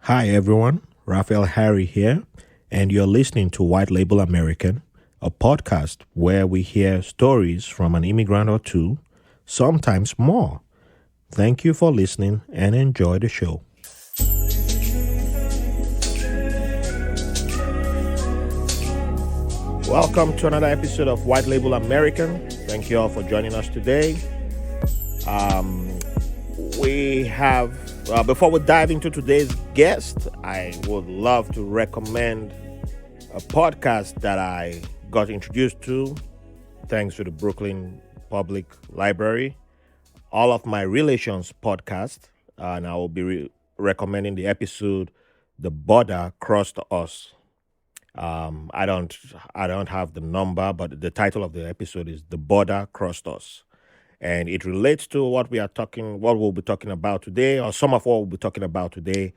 Hi everyone, Raphael Harry here, and you're listening to White Label American, a podcast where we hear stories from an immigrant or two, sometimes more. Thank you for listening and enjoy the show. Welcome to another episode of White Label American. Thank you all for joining us today. We have, before we dive into today's guest, I would love to recommend a podcast that I got introduced to thanks to the Brooklyn Public Library, All of My Relations podcast, and I will be recommending the episode "The Border Crossed Us." I don't have the number, but the title of the episode is "The Border Crossed Us," and it relates to what we'll be talking about today, or some of what we'll be talking about today.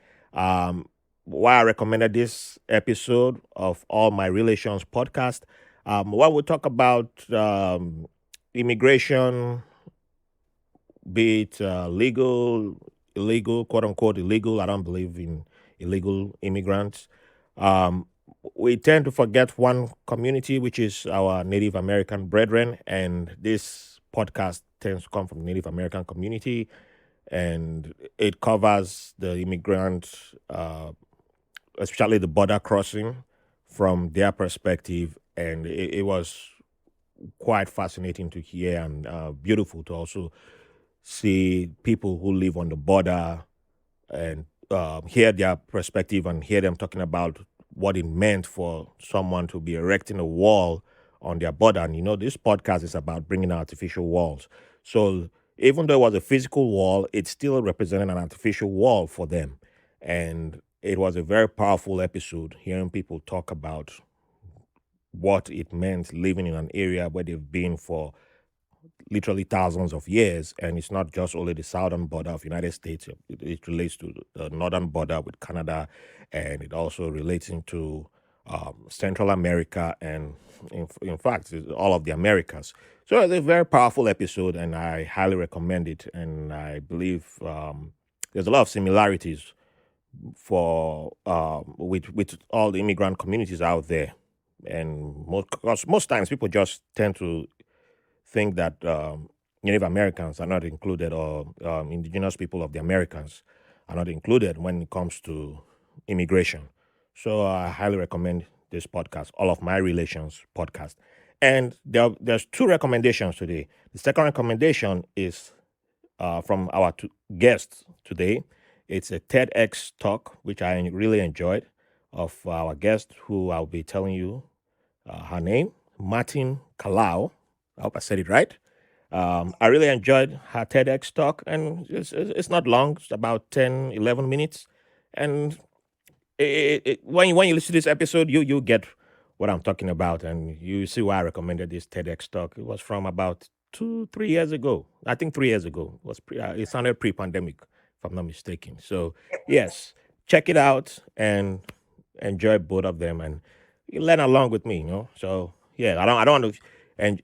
Why I recommended this episode of All My Relations podcast. What we'll talk about immigration, be it legal, illegal, quote unquote illegal. I don't believe in illegal immigrants. Um, we tend to forget one community, which is our Native American brethren, and this podcast tends to come from the Native American community, and it covers the immigrant, especially the border crossing, from their perspective, and it was quite fascinating to hear and beautiful to also see people who live on the border and hear their perspective and hear them talking about what it meant for someone to be erecting a wall on their border. And this podcast is about bringing artificial walls. So even though it was a physical wall, it still represented an artificial wall for them. And it was a very powerful episode hearing people talk about what it meant living in an area where they've been for literally thousands of years, and it's not just only the southern border of the United States. It relates to the northern border with Canada, and it also relates into Central America, and in fact, all of the Americas. So it's a very powerful episode, and I highly recommend it. And I believe there's a lot of similarities for with all the immigrant communities out there, and most times people just tend to think that Native Americans are not included, or indigenous people of the Americas are not included when it comes to immigration. So I highly recommend this podcast, All of My Relations podcast. And there's two recommendations today. The second recommendation is from our guests today. It's a TEDx talk, which I really enjoyed, of our guest, who I'll be telling you her name, Martine Kalaw. I hope I said it right. I really enjoyed her TEDx talk, and it's not long. It's about 10, 11 minutes. And when you listen to this episode, you get what I'm talking about, and you see why I recommended this TEDx talk. It was from about 2, 3 years ago. I think 3 years ago. It sounded pre-pandemic, if I'm not mistaken. So yes, check it out and enjoy both of them, and you learn along with me. So yeah, I don't want to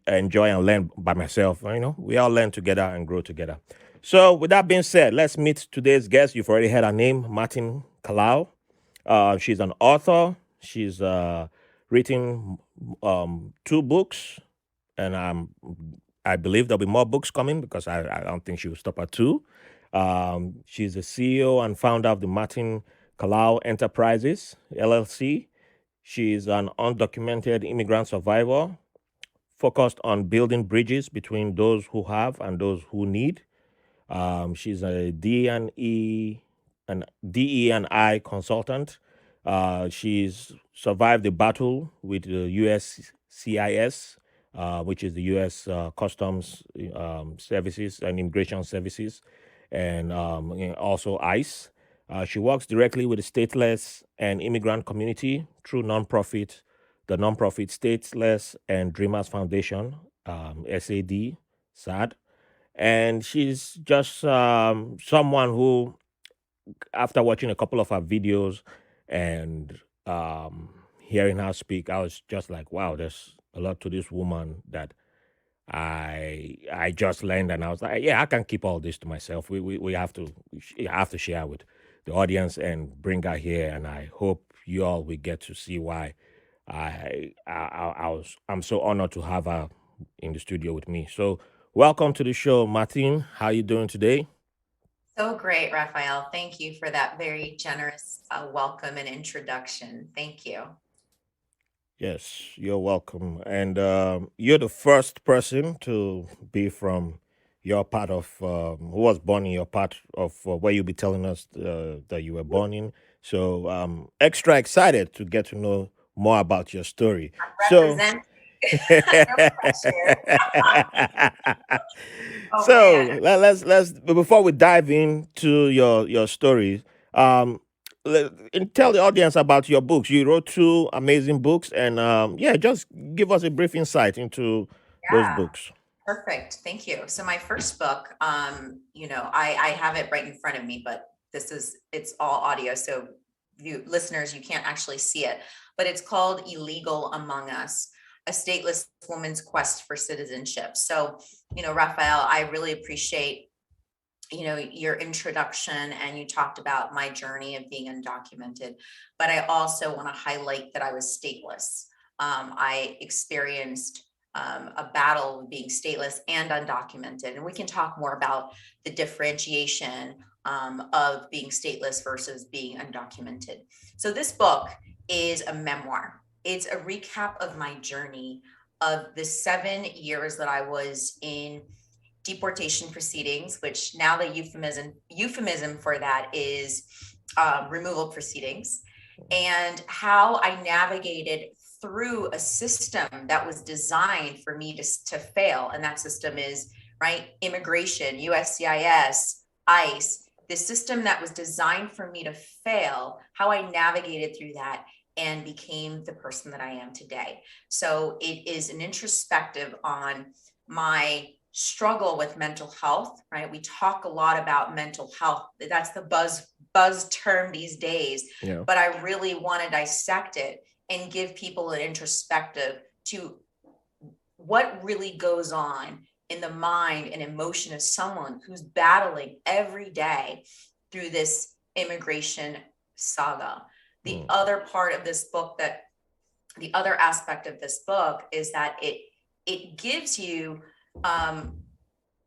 enjoy and learn by myself. We all learn together and grow together. So with that being said, let's meet today's guest. You've already heard her name, Martine Kalaw. She's an author. She's written two books, and I believe there'll be more books coming, because I don't think she will stop at two. She's the CEO and founder of the Martine Kalaw Enterprises, LLC. She's an undocumented immigrant survivor focused on building bridges between those who have and those who need. She's a DE&I consultant. She's survived the battle with the USCIS, which is the U.S. Customs Services and Immigration Services, and also ICE. She works directly with the stateless and immigrant community through the nonprofit Stateless and Dreamers Foundation, SAD. And she's just someone who, after watching a couple of her videos and hearing her speak, I was just like, wow, there's a lot to this woman that I just learned, and I was like, yeah, I can't keep all this to myself. I have to share with the audience and bring her here. And I hope you all will get to see why I'm so honored to have her in the studio with me. So welcome to the show, Martine. How you doing today? So great, Raphael. Thank you for that very generous welcome and introduction. Thank you. Yes, you're welcome. And you're the first person to be from your part of who was born in your part of where you'll be telling us that you were born in. So extra excited to get to know more about your story. So Represent. No pressure. Oh so man. let's before we dive into your story, um, and tell the audience about your books. You wrote two amazing books, and yeah, just give us a brief insight into those Yeah. books. Perfect. Thank you. So my first book, I have it right in front of me, but it's all audio. So you listeners, you can't actually see it, but it's called Illegal Among Us, a stateless woman's quest for citizenship. So, Raphael, I really appreciate, your introduction, and you talked about my journey of being undocumented, but I also want to highlight that I was stateless. I experienced a battle with being stateless and undocumented, and we can talk more about the differentiation of being stateless versus being undocumented. So this book is a memoir. It's a recap of my journey of the 7 years that I was in deportation proceedings, which now the euphemism for that is removal proceedings, and how I navigated through a system that was designed for me to fail. And that system is, right, immigration, USCIS, ICE, the system that was designed for me to fail, how I navigated through that and became the person that I am today. So it is an introspective on my struggle with mental health, right? We talk a lot about mental health. That's the buzz term these days, Yeah. but I really want to dissect it and give people an introspective to what really goes on in the mind and emotion of someone who's battling every day through this immigration saga. The Mm. other part of this book that the other aspect of this book is that it gives you um,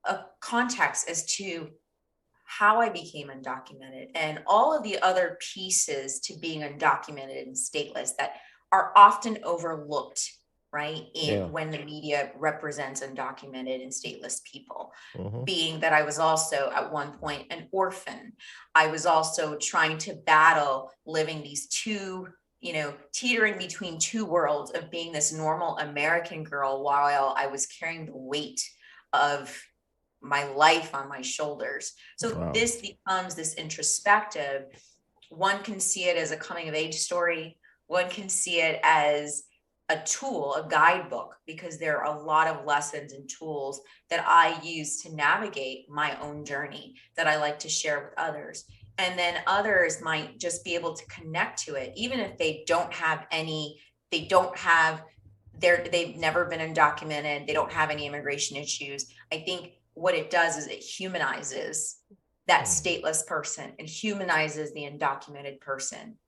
a context as to how I became undocumented and all of the other pieces to being undocumented and stateless that are often overlooked, right? Yeah. When the media represents undocumented and stateless people. Hmm. Being that I was also at one point an orphan, I was also trying to battle living these two, teetering between two worlds of being this normal American girl while I was carrying the weight of my life on my shoulders. So Wow. this becomes this introspective. One can see it as a coming of age story. One can see it as a tool, a guidebook, because there are a lot of lessons and tools that I use to navigate my own journey that I like to share with others. And then others might just be able to connect to it, even if they don't have they've never been undocumented, they don't have any immigration issues. I think what it does is it humanizes that Mm. stateless person and humanizes the undocumented person,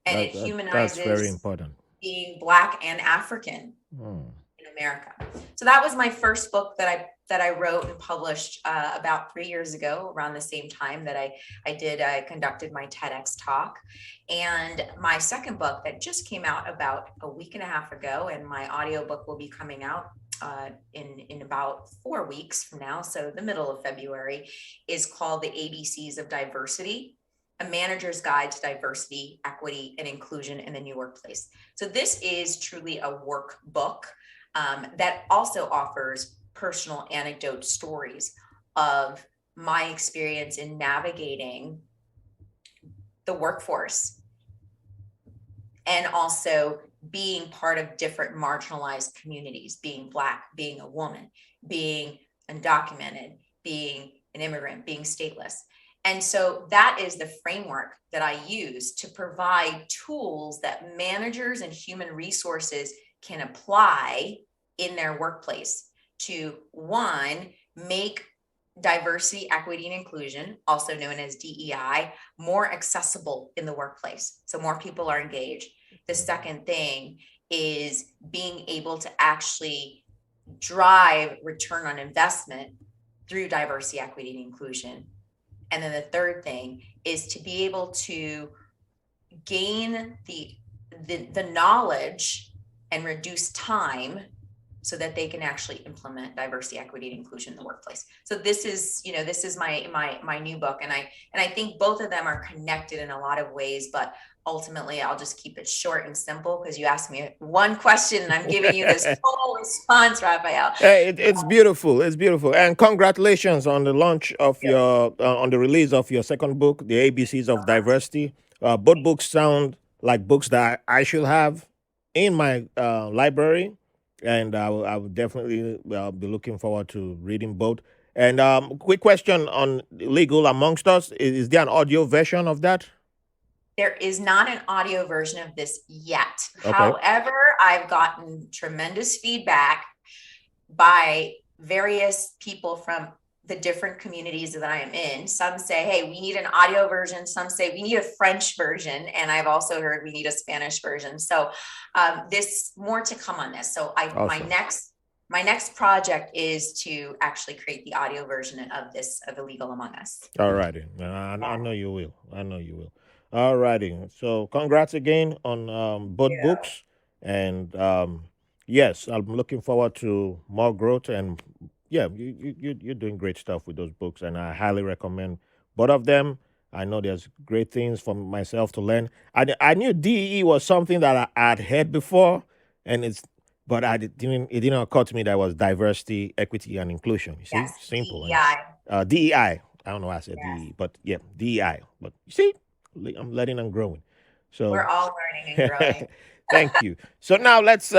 and it That's very humanizes important. being Black and African Mm. in America. So that was my first book that I wrote and published about 3 years ago, around the same time that I conducted my TEDx talk. And my second book that just came out about a week and a half ago, and my audiobook will be coming out in about 4 weeks from now, so the middle of February, is called The ABCs of Diversity: A Manager's Guide to Diversity, Equity, and Inclusion in the New Workplace. So this is truly a workbook that also offers personal anecdote stories of my experience in navigating the workforce, and also being part of different marginalized communities, being Black, being a woman, being undocumented, being an immigrant, being stateless. And so that is the framework that I use to provide tools that managers and human resources can apply in their workplace to, one, make diversity, equity, and inclusion, also known as DEI, more accessible in the workplace. So more people are engaged. The second thing is being able to actually drive return on investment through diversity, equity, and inclusion. And then the third thing is to be able to gain the knowledge and reduce time so that they can actually implement diversity, equity, and inclusion in the workplace. So this is, this is my new book. And I think both of them are connected in a lot of ways, but ultimately I'll just keep it short and simple because you asked me one question and I'm giving you this whole response, Raphael. It's beautiful. It's beautiful. And congratulations on the launch of your, on the release of your second book, The ABCs of Diversity. Both books sound like books that I should have in my library. And I will definitely be looking forward to reading both. And quick question on Legal Amongst Us. Is there an audio version of that? There is not an audio version of this yet. Okay. However, I've gotten tremendous feedback by various people from the different communities that I am in. Some say, hey, we need an audio version. Some say we need a French version. And I've also heard we need a Spanish version. So this more to come on this. So Awesome. my next project is to actually create the audio version of this, of Illegal Among Us. All righty. I know you will. I know you will. All righty. So congrats again on both Yeah. books. And yes, I'm looking forward to more growth. And yeah, you're doing great stuff with those books. And I highly recommend both of them. I know there's great things for myself to learn. I knew DEE was something that I'd heard before. And it's, but it didn't occur to me that it was diversity, equity, and inclusion. You see, Yes, simple. And DEI. DEI. I don't know why I said Yes. DE, but yeah, DEI. But you see, I'm letting and growing. We're So all learning and growing. thank you. So now let's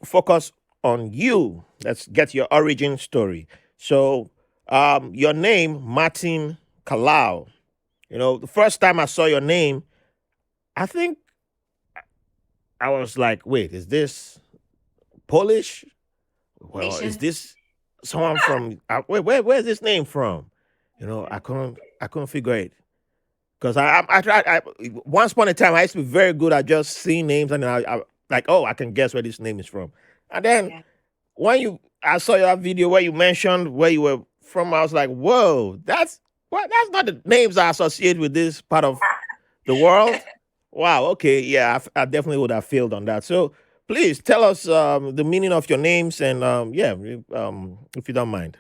focus on you. Let's get your origin story. So your name, Martine Kalaw. The first time I saw your name, I think I was like, wait, is this Polish? Well, is Nation. this someone from where's this name from? Mhm. I couldn't figure it. Because I tried. Once upon a time, I used to be very good at just seeing names, and then I like, oh, I can guess where this name is from. And then Yeah. I saw your video where you mentioned where you were from. I was like, whoa, that's what? That's not the names I associate with this part of the world. Wow. Okay. Yeah, I definitely would have failed on that. So please tell us the meaning of your names, and yeah, if you don't mind.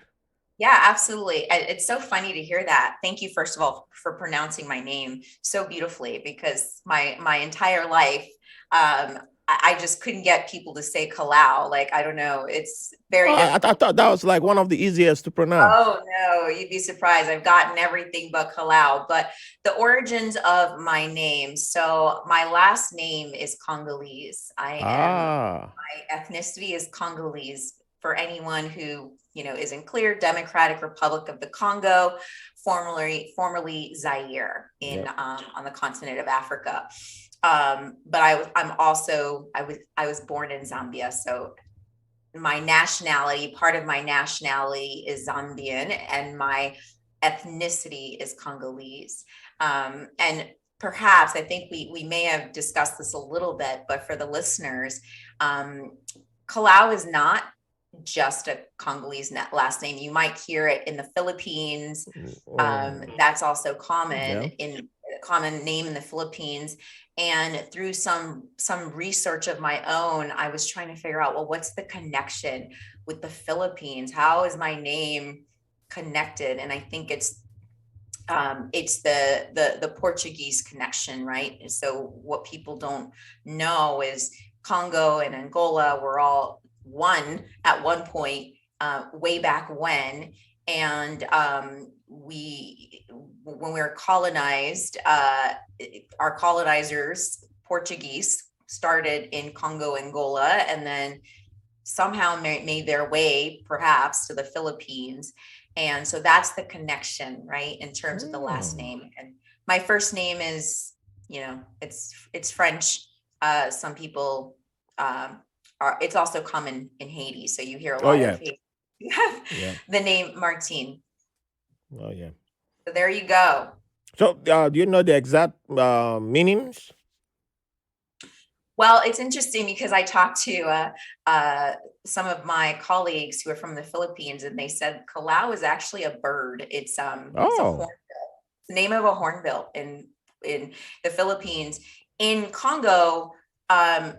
Yeah, absolutely. It's so funny to hear that. Thank you, first of all, for pronouncing my name so beautifully, because my entire life, I just couldn't get people to say Kalaw. Like, I don't know, it's Oh, very I difficult. thought that was like one of the easiest to pronounce. Oh no, you'd be surprised. I've gotten everything but Kalaw. But the origins of my name. So my last name is Congolese. Ah. My ethnicity is Congolese. For anyone who isn't clear, Democratic Republic of the Congo, formerly Zaire in Yep. on the continent of Africa. But I was born in Zambia, so part of my nationality is Zambian, and my ethnicity is Congolese. And perhaps I think we may have discussed this a little bit, but for the listeners, Kalaw is not just a Congolese last name. You might hear it in the Philippines. That's also Yeah. common name in the Philippines. And through some research of my own, I was trying to figure out, well, what's the connection with the Philippines? How is my name connected? And I think it's the Portuguese connection, right? So what people don't know is Congo and Angola were all one at one point, way back when. And when we were colonized, our colonizers, Portuguese, started in Congo, Angola, and then somehow made their way perhaps to the Philippines. And so that's the connection, right, in terms of the last Hmm. name. And my first name is, it's French. Some people it's also common in Haiti. So you hear a Oh lot of yeah. Haiti. You have Yeah. the name Martine. Oh yeah. So there you go. So do you know the exact meanings? Well, it's interesting because I talked to some of my colleagues who are from the Philippines, and they said Kalaw is actually a bird. It's a horn, Oh, the name of a hornbill in the Philippines. In Congo, um,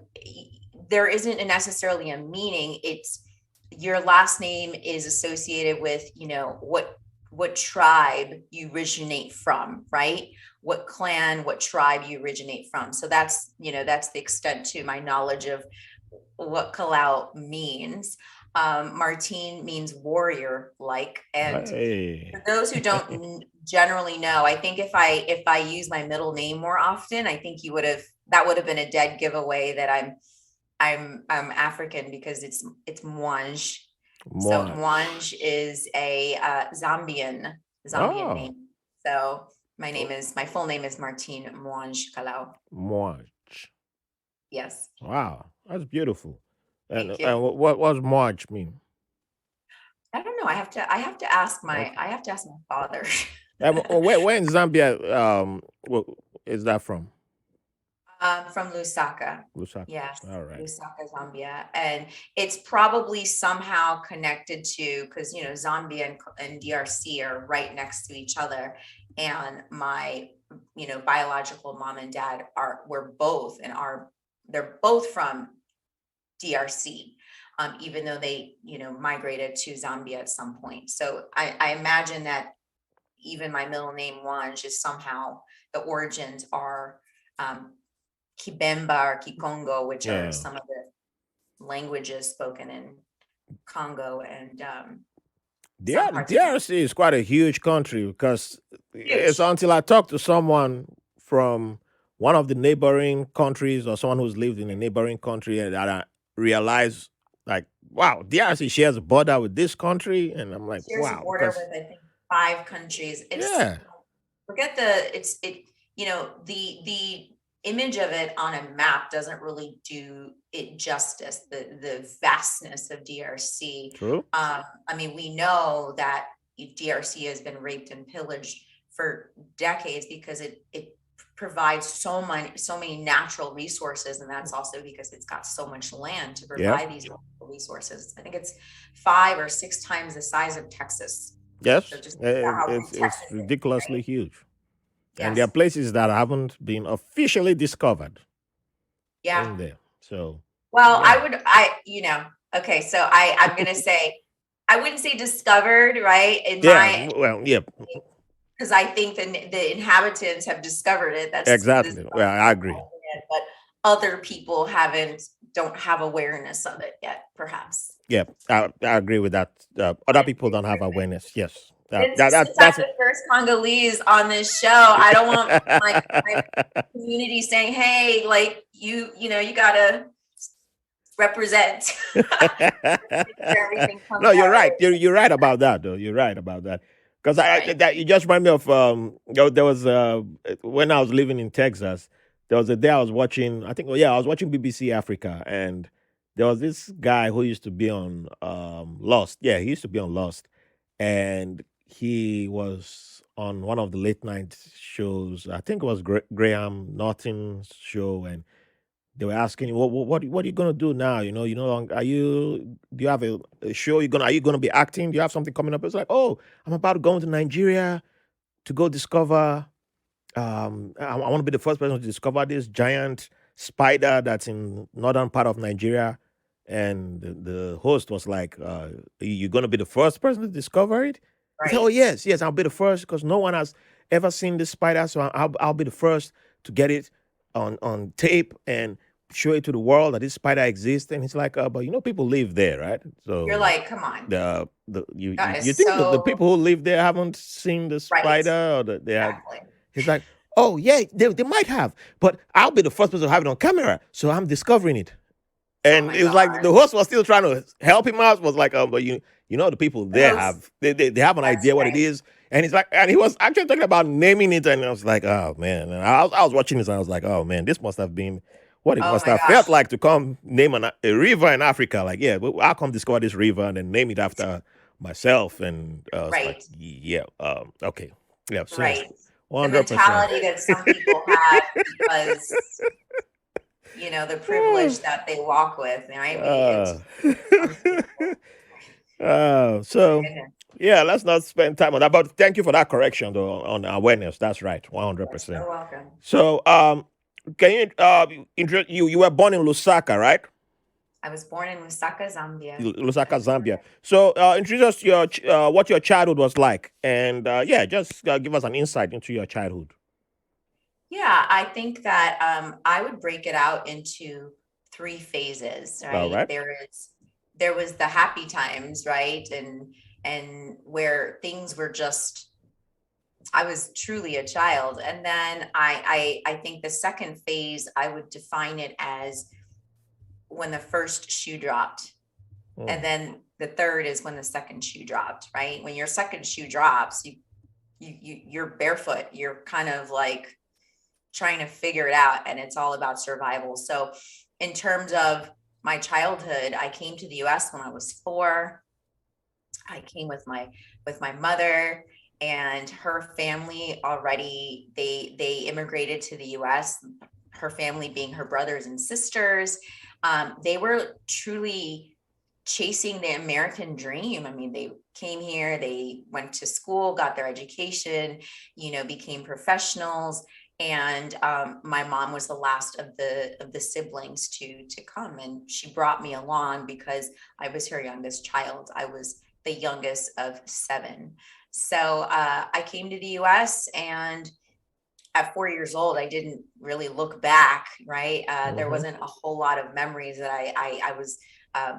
there isn't necessarily a meaning. It's your last name is associated with, what tribe you originate from, right? What clan, what tribe you originate from. So that's the extent to my knowledge of what Kalaw means. Martine means warrior like. And hey. for those who don't generally know, I think if I use my middle name more often, I think that would have been a dead giveaway that I'm African, because it's Mwanj. So March. Mwanj is a Zambian Oh, name. So my full name is Martine Mwanj Kalaw. March. Yes, Wow, that's beautiful. thank you. And what March mean? I don't know. I have to ask my Okay. I have to ask my father. Where in Zambia is that from? From Lusaka. Lusaka. Yes, All right. Lusaka, Zambia. And it's probably somehow connected to, because, Zambia and DRC are right next to each other. And my, biological mom and dad they're both from DRC. Even though they, migrated to Zambia at some point. So I imagine that even my middle name Wanj is somehow, the origins are um, Kibemba or Kikongo, which are Yeah. some of the languages spoken in Congo and some parts of DRC is quite a huge country because it's huge. until I talked to someone from one of the neighboring countries or someone who's lived in a neighboring country and that I realized, like, wow, DRC shares a border with this country. And I'm like, Shares a wow, border because, with, I think, 5 countries. It's yeah, forget the it's it the image of it on a map doesn't really do it justice, the vastness of DRC. true. I mean, we know that DRC has been raped and pillaged for decades because it provides so many natural resources, and that's also because it's got so much land to Yep. provide these resources. I think it's 5 or 6 times the size of Texas. So Yes. just think about how big It's Texas is, ridiculously right? huge. And there are Yes. places that haven't been officially discovered Yeah. in there. So, Well, yeah. okay, so I'm gonna say, I wouldn't say discovered, right? Yeah. Well, yeah. Because I think the inhabitants have discovered it. This is Exactly. Well, I agree. but other people don't have awareness of it yet, perhaps. Yeah, I agree with that. Other people don't have awareness. Yes, Since I'm that's. the first Congolese on this show, I don't want my community saying, "Hey, like you gotta represent." Everything comes No, you're out right. right. You're right about that, though. You're right about that. Because Right. that you just remind me of there was when I was living in Texas, there was a day I was watching. I think, oh yeah, I was watching BBC Africa, and there was this guy who used to be on Lost. Yeah, he used to be on Lost, and he was on one of the late night shows. I think it was Graham Norton's show, and they were asking, what are you gonna do now? Are you do you have a show? Are you gonna be acting? Do you have something coming up? It's like, oh, I'm about to go into Nigeria to go discover. I want to be the first person to discover this giant spider that's in northern part of Nigeria. And the host was like, "You're gonna be the first person to discover it." He said, "Oh Right. yes, yes, I'll be the first because no one has ever seen this spider, so I'll be the first to get it on tape and show it to the world that this spider exists." And he's like, "But people live there, right? You're So like, come on, that you is think that the so people who live there haven't seen the right. spider or that they had?" Exactly. He's like, "Oh yeah, they might have, but I'll be the first person to have it on camera, so I'm discovering it." Oh And my it was God. like the host was still trying to help him out. Was like, but the people The there host, have they have an that's idea what it right. is. And he's like, and he was actually talking about naming it, and I was like, oh man. And I was watching this, and I was like, oh man, this must have been what it Oh must my have gosh. felt like to come name a river in Africa. Like, yeah, but I'll come discover this river and then name it after myself, and it's like, Right, yeah, okay, yeah. So right. The 100%. mentality that some people have because, the privilege that they walk with, right? Uh, Some people, so goodness, yeah, let's not spend time on that. But thank you for that correction, though, on awareness. That's right, one hundred you're percent. so welcome. So can you you were born in Lusaka, right? I was born in Lusaka, Zambia. Lusaka, That's Zambia. correct. So introduce us to what your childhood was like, and yeah, just give us an insight into your childhood. Yeah, I think that I would break it out into three phases, All right? right. There was the happy times, right? And where things were just I was truly a child. And then I think the second phase I would define it as when the first shoe dropped. Mm. And then the third is when the second shoe dropped, right? When your second shoe drops, you're barefoot. You're kind of like trying to figure it out, and it's all about survival. So in terms of my childhood, I came to the US when I was 4. I came with my mother and her family. Already they immigrated to the US, her family being her brothers and sisters. They were truly chasing the American dream. I mean, they came here, they went to school, got their education, became professionals. And my mom was the last of the siblings to come, and she brought me along because I was her youngest child. I was the youngest of 7. So I came to the US, and at 4 years old, I didn't really look back, right? There Mm-hmm. wasn't a whole lot of memories that I was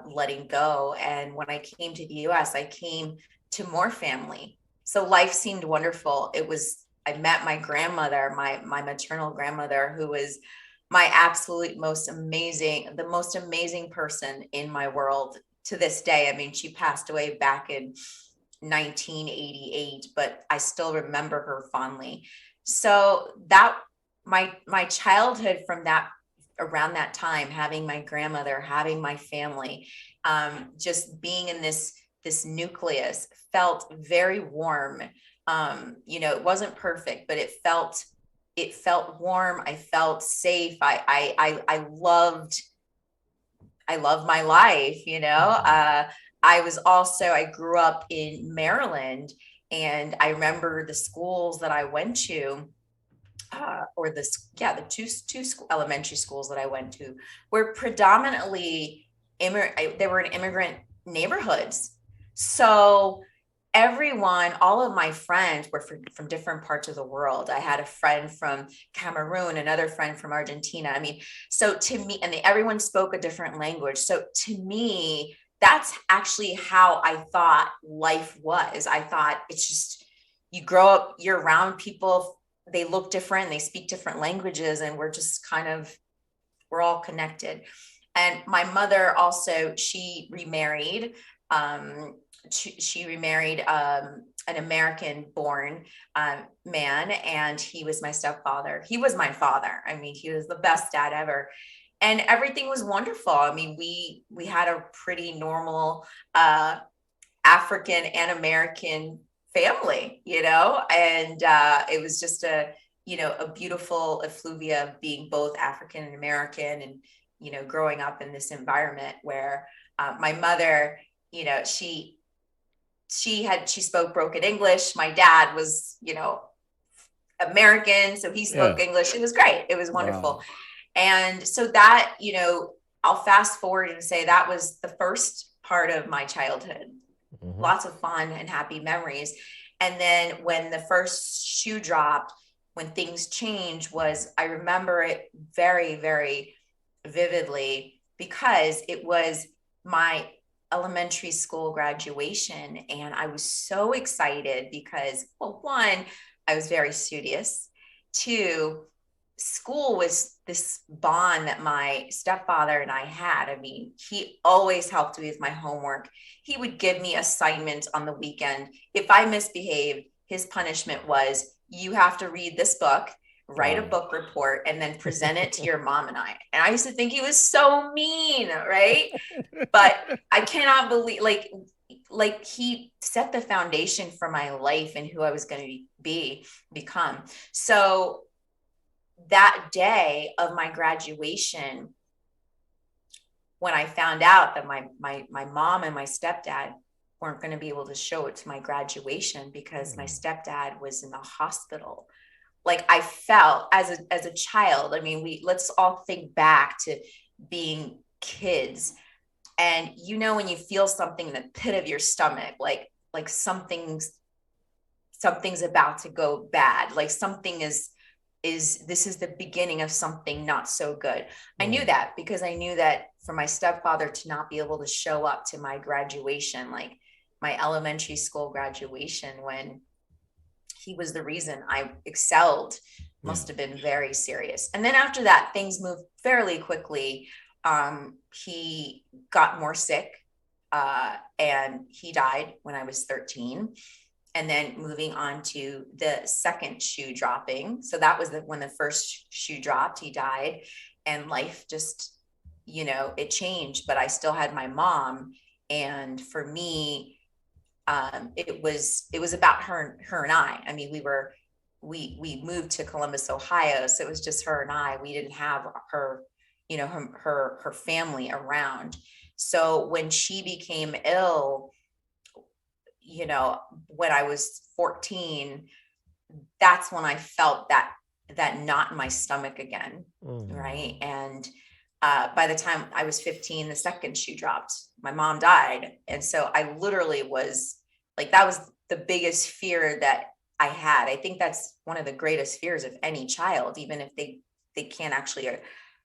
letting go. And when I came to the US, I came to more family. So life seemed wonderful. I met my grandmother, my maternal grandmother, who was my absolute the most amazing person in my world to this day. I mean, she passed away back in 1988, but I still remember her fondly. So that my childhood from that around that time, having my grandmother, having my family, just being in this nucleus felt very warm. It wasn't perfect, but it felt warm. I felt safe. I loved my life, I grew up in Maryland, and I remember the schools that I went to, the two elementary schools that I went to were predominantly they were in immigrant neighborhoods. So all of my friends were from different parts of the world. I had a friend from Cameroon, another friend from Argentina. I mean, so to me, and everyone spoke a different language. So to me, that's actually how I thought life was. I thought it's just, you grow up, you're around people, they look different, they speak different languages, and we're all connected. And my mother also, she remarried. She remarried an American born man, and he was my stepfather. He was my father. I mean, he was the best dad ever. And everything was wonderful. I mean, we had a pretty normal African and American family, and it was just a beautiful effluvia of being both African and American, and, growing up in this environment where my mother, she spoke broken English. My dad was, American, so he Yeah. spoke English. It was great. It was wonderful. Wow. And so that, I'll fast forward and say that was the first part of my childhood. Mm-hmm. Lots of fun and happy memories. And then when the first shoe dropped, when things changed, was I remember it very, very vividly because it was my elementary school graduation. And I was so excited because, well, one, I was very studious. Two, school was this bond that my stepfather and I had. I mean, he always helped me with my homework. He would give me assignments on the weekend. If I misbehaved, his punishment was, you have to read this book, write a Wow. book report, and then present it to your mom and I. And I used to think he was so mean, right? But I cannot believe, like, like he set the foundation for my life and who I was going to become. So that day of my graduation, when I found out that my mom and my stepdad weren't going to be able to show it to my graduation because my stepdad was in the hospital, like I felt as a child. I mean, we let's all think back to being kids, and when you feel something in the pit of your stomach, like something's about to go bad, like something is this is the beginning of something not so good. I knew Mm. that because I knew that for my stepfather to not be able to show up to my graduation, like my elementary school graduation, when he was the reason I excelled, Yeah. must have been very serious. And then after that, things moved fairly quickly. He got more sick, and he died when I was 13. And then moving on to the second shoe dropping. So that was when the first shoe dropped, he died, and life just, it changed, but I still had my mom. And for me, it was about her and I. I mean, we moved to Columbus, Ohio, so it was just her and I. We didn't have her, her family around. So when she became ill, when I was 14, that's when I felt that knot in my stomach again, right? Mm. And by the time I was 15, the second shoe dropped. My mom died, and so I literally was like, that was the biggest fear that I had. I think that's one of the greatest fears of any child, even if they can't actually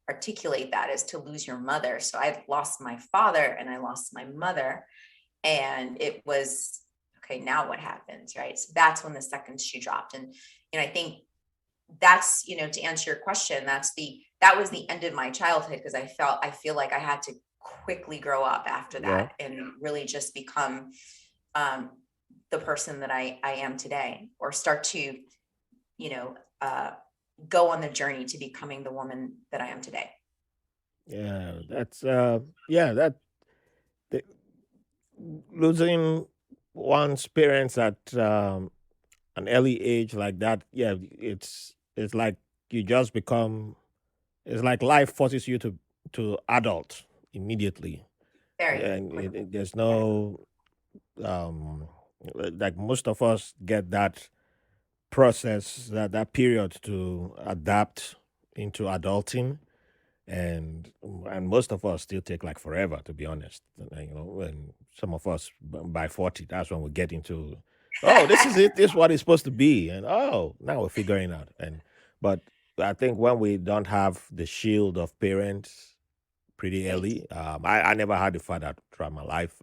articulate that, is to lose your mother. So I lost my father and I lost my mother, and it was okay. Now what happens, right? So that's when the second shoe dropped, and I think that's, to answer your question, that was the end of my childhood, because I feel like I had to quickly grow up after Yeah. that and really just become um, the person that I am today, or start to, you know, uh, go on the journey to becoming the woman that I am today. Yeah. That's yeah, that the, losing one's parents at an early age like that, yeah, it's like you just become, it's like life forces you to adult immediately. Very And quickly. there's Yeah. no um like most of us get that process, that period to adapt into adulting, and most of us still take like forever, to be honest. And some of us by 40, that's when we get into, oh, this is it, this is what it's supposed to be, and oh, now we're figuring out. And but I think when we don't have the shield of parents pretty Right. early. I never had a father throughout my life.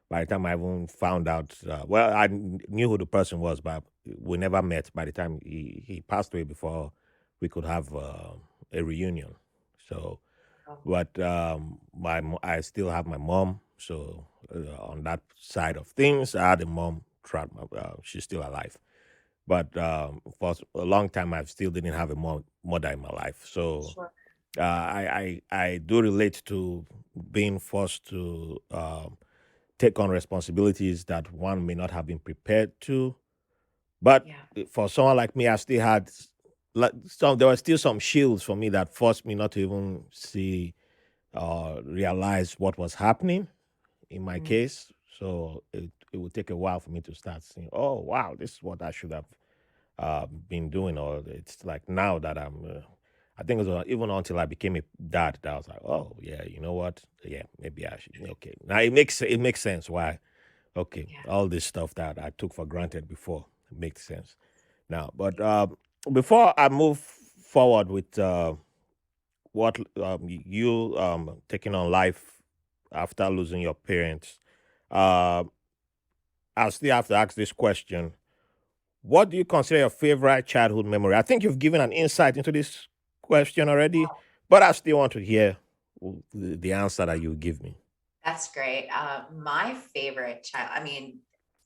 By the time I even found out, well, knew who the person was, but we never met. By the time he passed away before we could have a reunion. So, Oh, but I still have my mom. So on that side of things, I had a mom throughout my. She's still alive, but for a long time, I still didn't have a mother in my life. So sure. I do relate to being forced to take on responsibilities that one may not have been prepared to. But Yeah. for someone like me, I still had like some. There were still some shields for me that forced me not to even see or realize what was happening in my Mm, case. So it would take a while for me to start saying, "Oh, wow, this is what I should have been doing." Or it's like now that I think it was even until I became a dad that I was like, oh yeah, you know what? Yeah, maybe I should. Okay, now it makes sense why. Okay, yeah. all this stuff that I took for granted before makes sense now. But before I move forward with what you taking on life after losing your parents, uh, I still have to ask this question: what do you consider your favorite childhood memory? I think you've given an insight into this question already, but I still want to hear the answer that you give me. That's great. My favorite child, I mean,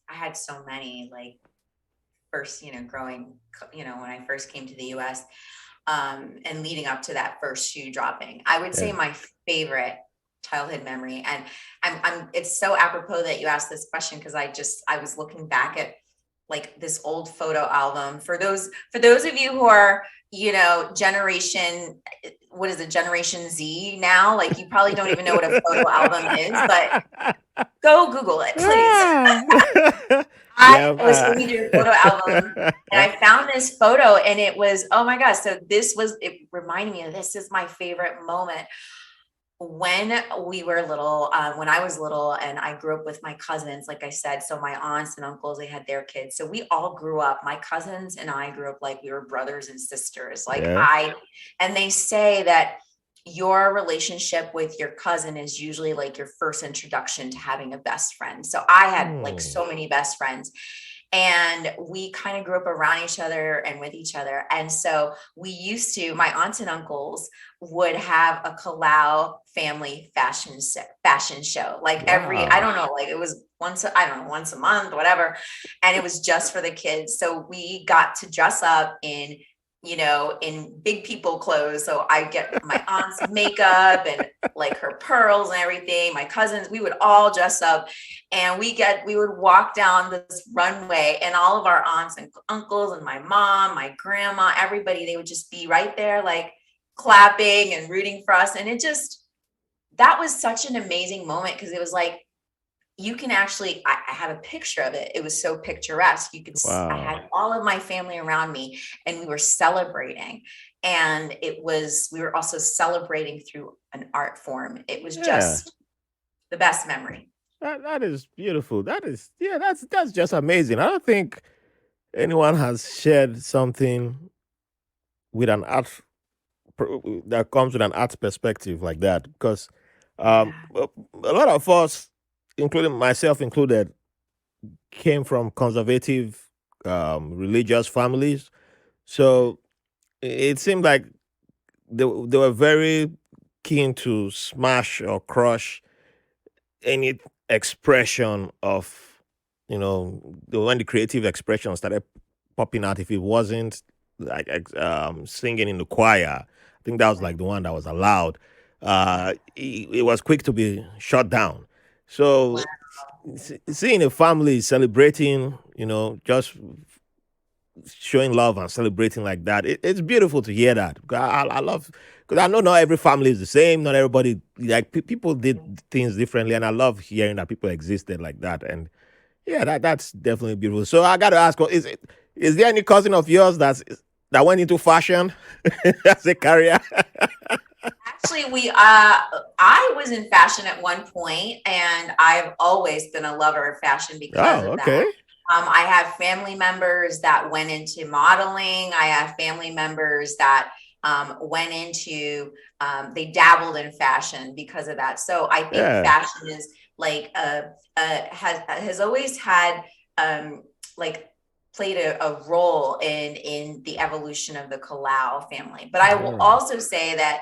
I had so many, like, first, growing, when I first came to the US, and leading up to that first shoe dropping. I would say Yeah. my favorite childhood memory. And it's so apropos that you asked this question, because I was looking back at like this old photo album for those of you who are, generation, what is it, Generation Z now? Like, you probably don't even know what a photo album is, but go Google it, please. I was Yeah. looking through a photo album and I found this photo, and it was, oh my gosh. So it reminded me of, this is my favorite moment. When we were little, when I was little, and I grew up with my cousins, like I said, so my aunts and uncles, they had their kids. So we all grew up, my cousins and I grew up like we were brothers and sisters. Yeah. And they say that your relationship with your cousin is usually like your first introduction to having a best friend. So I had like Hmm. so many best friends, and we kind of grew up around each other and with each other. And so my aunts and uncles would have a Kalaw family fashion show. Like I Wow. don't know, like it was I don't know, once a month, whatever. And it was just for the kids. So we got to dress up in big people clothes. So I get my aunt's makeup and like her pearls and everything. My cousins, we would all dress up, and we would walk down this runway, and all of our aunts and uncles and my mom, my grandma, everybody, they would just be right there, like clapping and rooting for us. And that was such an amazing moment, because it was like, you can actually, I have a picture of it. It was so picturesque. I Wow. had all of my family around me, and we were celebrating. And we were also celebrating through an art form. It was Yeah. just the best memory. That is beautiful. That is, yeah, that's just amazing. I don't think anyone has shared something with an that comes with an art perspective like that, because Yeah. a lot of us, including myself included, came from conservative religious families. So it seemed like they were very keen to smash or crush any expression of, when the creative expression started popping out, if it wasn't like singing in the choir, I think that was like the one that was allowed. It was quick to be shut down. Wow. So seeing a family celebrating, just showing love and celebrating like that, it's beautiful to hear that. I love, because I know not every family is the same. Not everybody, like, people did things differently, and I love hearing that people existed like that. And yeah, that's definitely beautiful. So I got to ask, is there any cousin of yours that went into fashion as a career? Actually, I was in fashion at one point, and I've always been a lover of fashion because Oh, of that. okay. I have family members that went into modeling. I have family members that went into, they dabbled in fashion because of that. So I think Yeah. fashion is like has always had like played a role in the evolution of the Kalaw family. But I will Yeah. also say that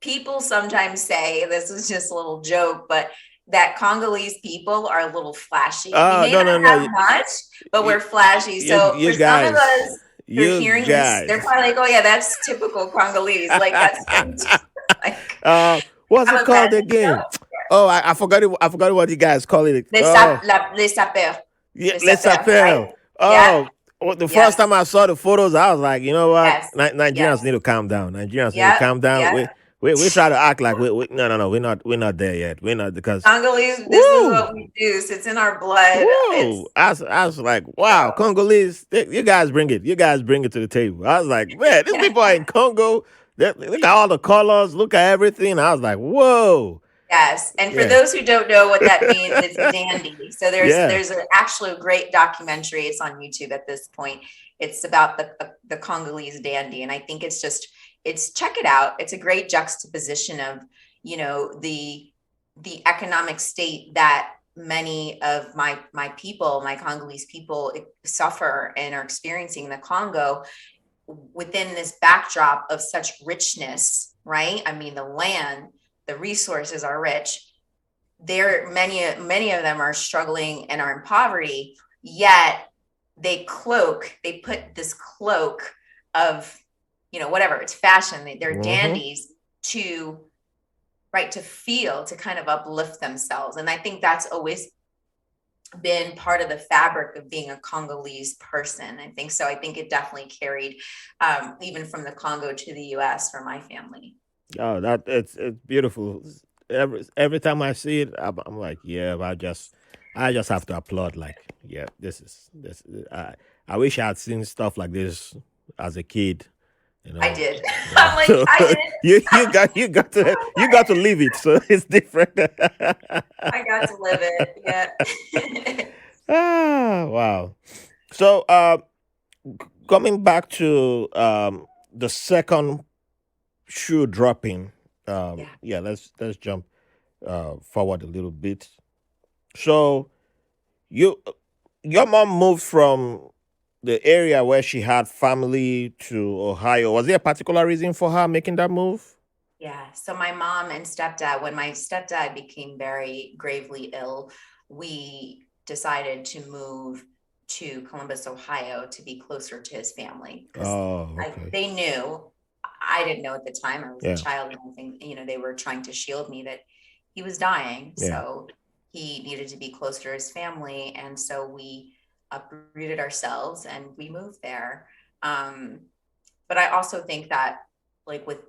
people sometimes say, this is just a little joke, but that Congolese people are a little flashy. We Oh, may no, not no, no. have much, but You, we're flashy. So you for some of guys, us who are you hearing this, they're guys. probably like, oh yeah, that's typical Congolese. Like that's like What's it have a called fashion again? show. Oh, I forgot it. I forgot what you guys call it. Oh, Les sapeurs. yeah, Les let's sapeurs, appeal. right? Yeah. Oh, well, the first Yes. time I saw the photos, I was like, you know what? Yes. Nigerians Yes. need to calm down. Nigerians need to Yep. calm down. Yep. We try to act like no, no, no, we're not there yet. We're not, because Congolese, this is woo. what we do. So it's in our blood. Whoa! It's I was like, wow, so Congolese, you guys bring it. You guys bring it to the table. I was like, man, these people are in Congo. Look at all the colors. Look at everything. I was like, whoa. yes. And for Yeah. those who don't know what that means, it's dandy. So Yeah. there's an actually great documentary. It's on YouTube at this point. It's about the Congolese dandy, and I think it's check it out. It's a great juxtaposition of the economic state that many of my people, my Congolese people, suffer and are experiencing in the Congo, within this backdrop of such richness, right? I mean, the land, the resources are rich. There, many of them are struggling and are in poverty, yet they put this cloak of, whatever, it's fashion, they're Mm-hmm. dandies to right, to feel, to kind of uplift themselves. And I think that's always been part of the fabric of being a Congolese person. I think so. I think it definitely carried, even from the Congo to the US for my family. Oh, that it's beautiful. Every time I see it, I'm like, yeah, I just have to applaud. Like, yeah, this. I wish I had seen stuff like this as a kid. You I know, did. yeah. I'm like, So I did. you got to leave it. So it's different. I got to live it. Yeah. Ah, wow. So, coming back to the second shoe dropping. Yeah. Yeah, let's jump forward a little bit. So you your mom moved from the area where she had family to Ohio. Was there a particular reason for her making that move? Yeah. So my mom and stepdad, when my stepdad became very gravely ill, we decided to move to Columbus, Ohio to be closer to his family because Oh, okay. they knew, I didn't know at the time, I was a Yeah, child, and I think, they were trying to shield me that he was dying. yeah. So he needed to be closer to his family. And so we uprooted ourselves and we moved there. Um, but I also think that, like with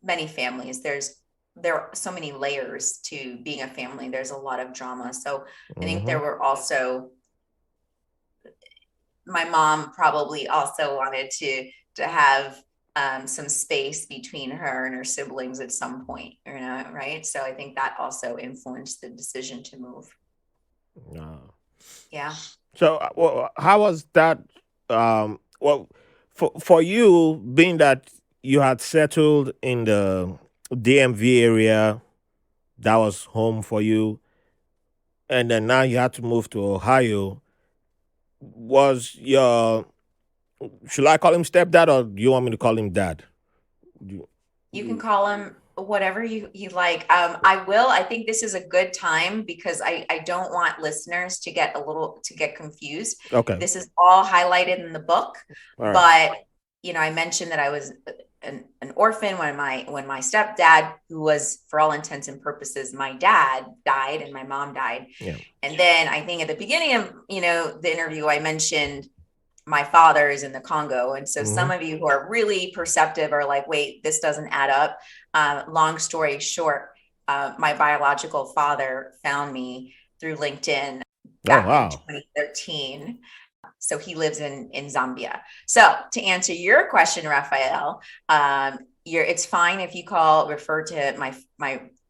many families, there are so many layers to being a family. There's a lot of drama. So I think Mm-hmm. there were also, my mom probably also wanted to have some space between her and her siblings at some point, right? So I think that also influenced the decision to move. No. Yeah. So, well, how was that? Well, for you, being that you had settled in the DMV area, that was home for you, and then now you had to move to Ohio. Was your Should I call him stepdad, or do you want me to call him dad? You- You can call him whatever you like. I think this is a good time because I don't want listeners to get confused. Okay, This is all highlighted in the book, all right. but I mentioned that I was an orphan when my stepdad, who was for all intents and purposes my dad, died, and my mom died. Yeah. And then I think at the beginning of the interview, I mentioned my father is in the Congo. And so Mm-hmm. some of you who are really perceptive are like, wait, this doesn't add up. Long story short, my biological father found me through LinkedIn Oh back in wow. 2013. So he lives in Zambia. So to answer your question, Raphael, it's fine if you refer to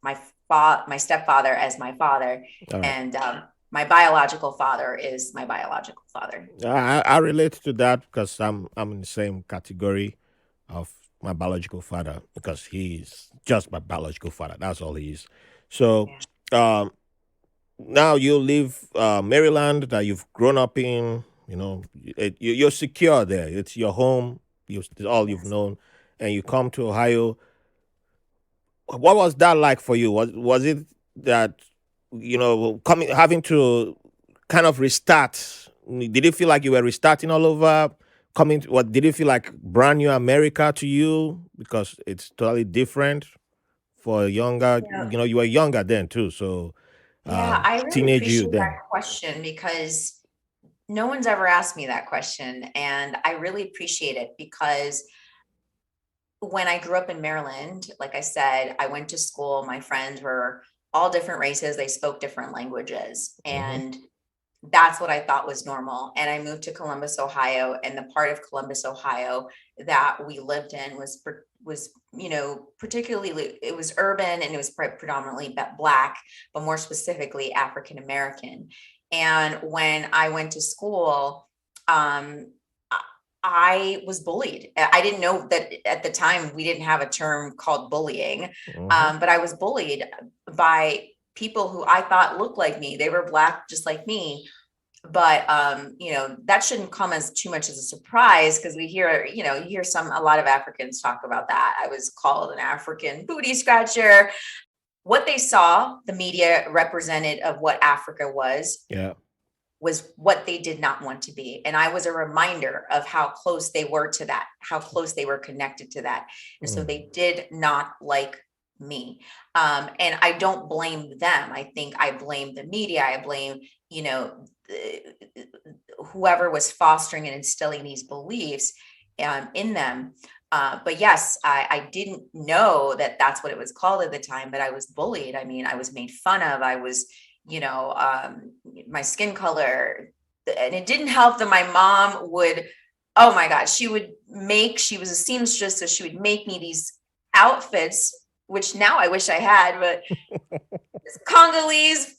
my stepfather as my father, All right. and my biological father is my biological father. I relate to that because I'm in the same category of my biological father because he's just my biological father. That's all he is. So, Yeah. um, now you live Maryland that you've grown up in. You're secure there. It's your home. It's all you've Yes. known, and you come to Ohio. What was that like for you? Was it that coming having to kind of restart? Did it feel like you were restarting all over? What did it feel like brand new America to you? Because it's totally different for a younger. Yeah. You were younger then too, so Yeah, I really teenage you appreciate then. that question because no one's ever asked me that question. And I really appreciate it because when I grew up in Maryland, like I said, I went to school. My friends were all different races, they spoke different languages. Hmm. And that's what I thought was normal. And I moved to Columbus, Ohio, and the part of Columbus, Ohio that we lived in was particularly, it was urban and it was predominantly Black, but more specifically African American. And when I went to school, um, I was bullied. I didn't know that at the time we didn't have a term called bullying, Hmm. but I was bullied by people who I thought looked like me. They were Black just like me, but that shouldn't come as too much as a surprise because you hear a lot of Africans talk about that. I was called an African booty scratcher. What they saw, the media represented of what Africa Yeah. was what they did not want to be. And I was a reminder of how close they were to that, how close they were connected to that. And so Mm. they did not like me. And I don't blame them. I think I blame the media. I blame, whoever was fostering and instilling these beliefs in them. But yes, I didn't know that that's what it was called at the time, but I was bullied. I mean, I was made fun of. I was, my skin color. And it didn't help that my mom would, oh my God, she was a seamstress. So she would make me these outfits, which now I wish I had, but Congolese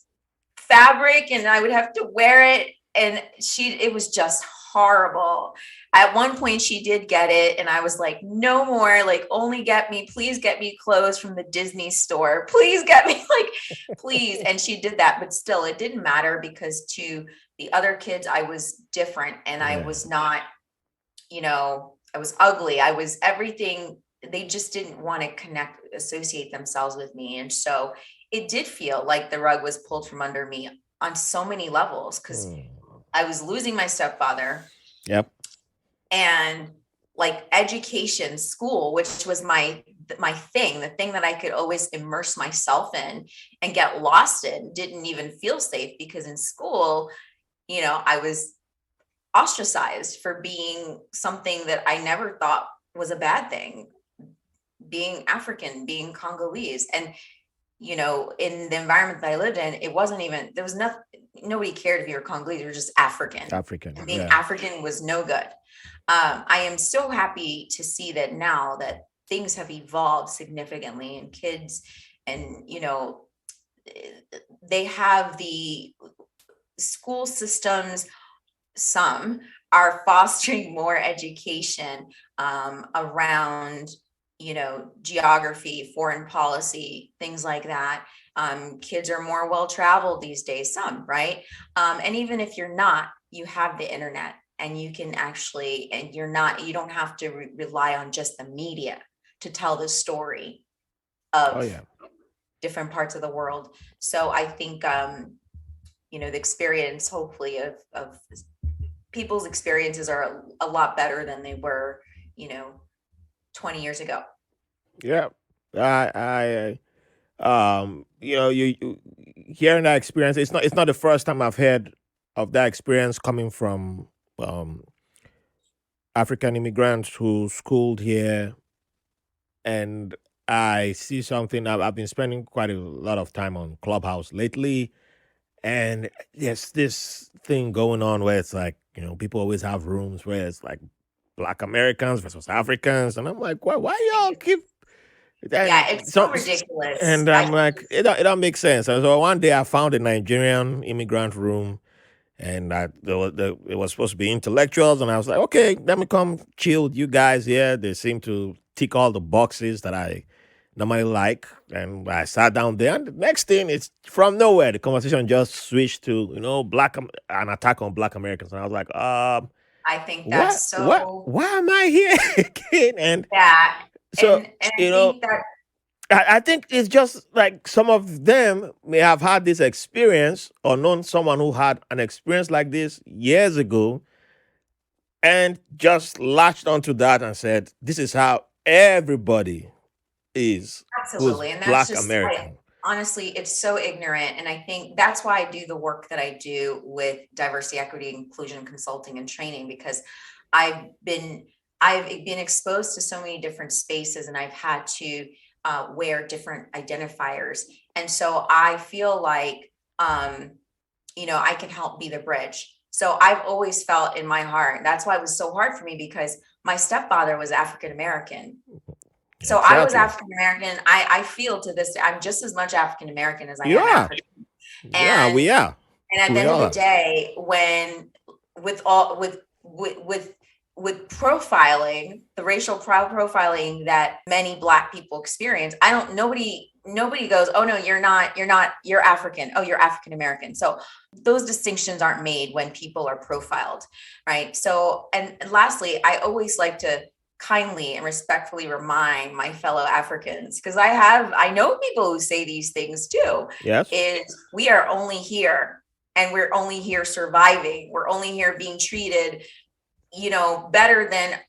fabric, and I would have to wear it. And it was just horrible. At one point she did get it, and I was like, no more, like, please get me clothes from the Disney store. Please get me, like, please. And she did that, but still it didn't matter, because to the other kids, I was different, and I was not, I was ugly. I was everything. They just didn't want to associate themselves with me. And so it did feel like the rug was pulled from under me on so many levels, because I was losing my stepfather. Yep. And like education, school, which was my thing, the thing that I could always immerse myself in and get lost in, didn't even feel safe, because in school, I was ostracized for being something that I never thought was a bad thing, being African, being Congolese. And in the environment that I lived in, it wasn't even, there was nothing, nobody cared if you were Congolese, you were just African. And being African was no good. I am so happy to see that now that things have evolved significantly, and kids, and they have the school systems, some are fostering more education around geography, foreign policy, things like that. Kids are more well-traveled these days, some, right? And even if you're not, you have the internet, and you can actually, and you don't have to rely on just the media to tell the story of different parts of the world. So I think, the experience, hopefully, of people's experiences are a lot better than they were, 20 years ago. Yeah. You hearing that experience, it's not the first time I've heard of that experience coming from um African immigrants who schooled here. And I see something. I've been spending quite a lot of time on Clubhouse lately, and there's this thing going on where it's like, people always have rooms where it's like Black Americans versus Africans, and I'm like, why y'all keep Yeah, and it's so ridiculous. and I'm like, it don't make sense. And so one day I found a Nigerian immigrant room, and it was supposed to be intellectuals, and I was like, okay, let me come chill with you guys here. They seem to tick all the boxes that I normally like, and I sat down there. And the next thing, it's from nowhere. The conversation just switched to an attack on Black Americans, and I was like, I think what, that's what, so, why am I here again? And yeah. so And I you know, think that, I think it's just like some of them may have had this experience or known someone who had an experience like this years ago, and just latched onto that and said, "This is how everybody is who's absolutely. And that's Black just, American." honestly, it's so ignorant. And I think that's why I do the work that I do with diversity, equity, inclusion consulting and training, because I've been I've been exposed to so many different spaces, and I've had to wear different identifiers. And so I feel like, I can help be the bridge. So I've always felt in my heart, that's why it was so hard for me, because my stepfather was African American. So I was Exactly. African American. I feel to this, I'm just as much African American as I You am are. African. Yeah, And we are. at the We end of the are. day, when with all with profiling, the racial profiling that many Black people experience, I don't nobody goes, oh no, you're African, oh, you're African American. So those distinctions aren't made when people are profiled, right? So, and lastly, I always like to kindly and respectfully remind my fellow Africans, because I know people who say these things too, Yes. is we are only here, and we're only here surviving. We're only here being treated, better than,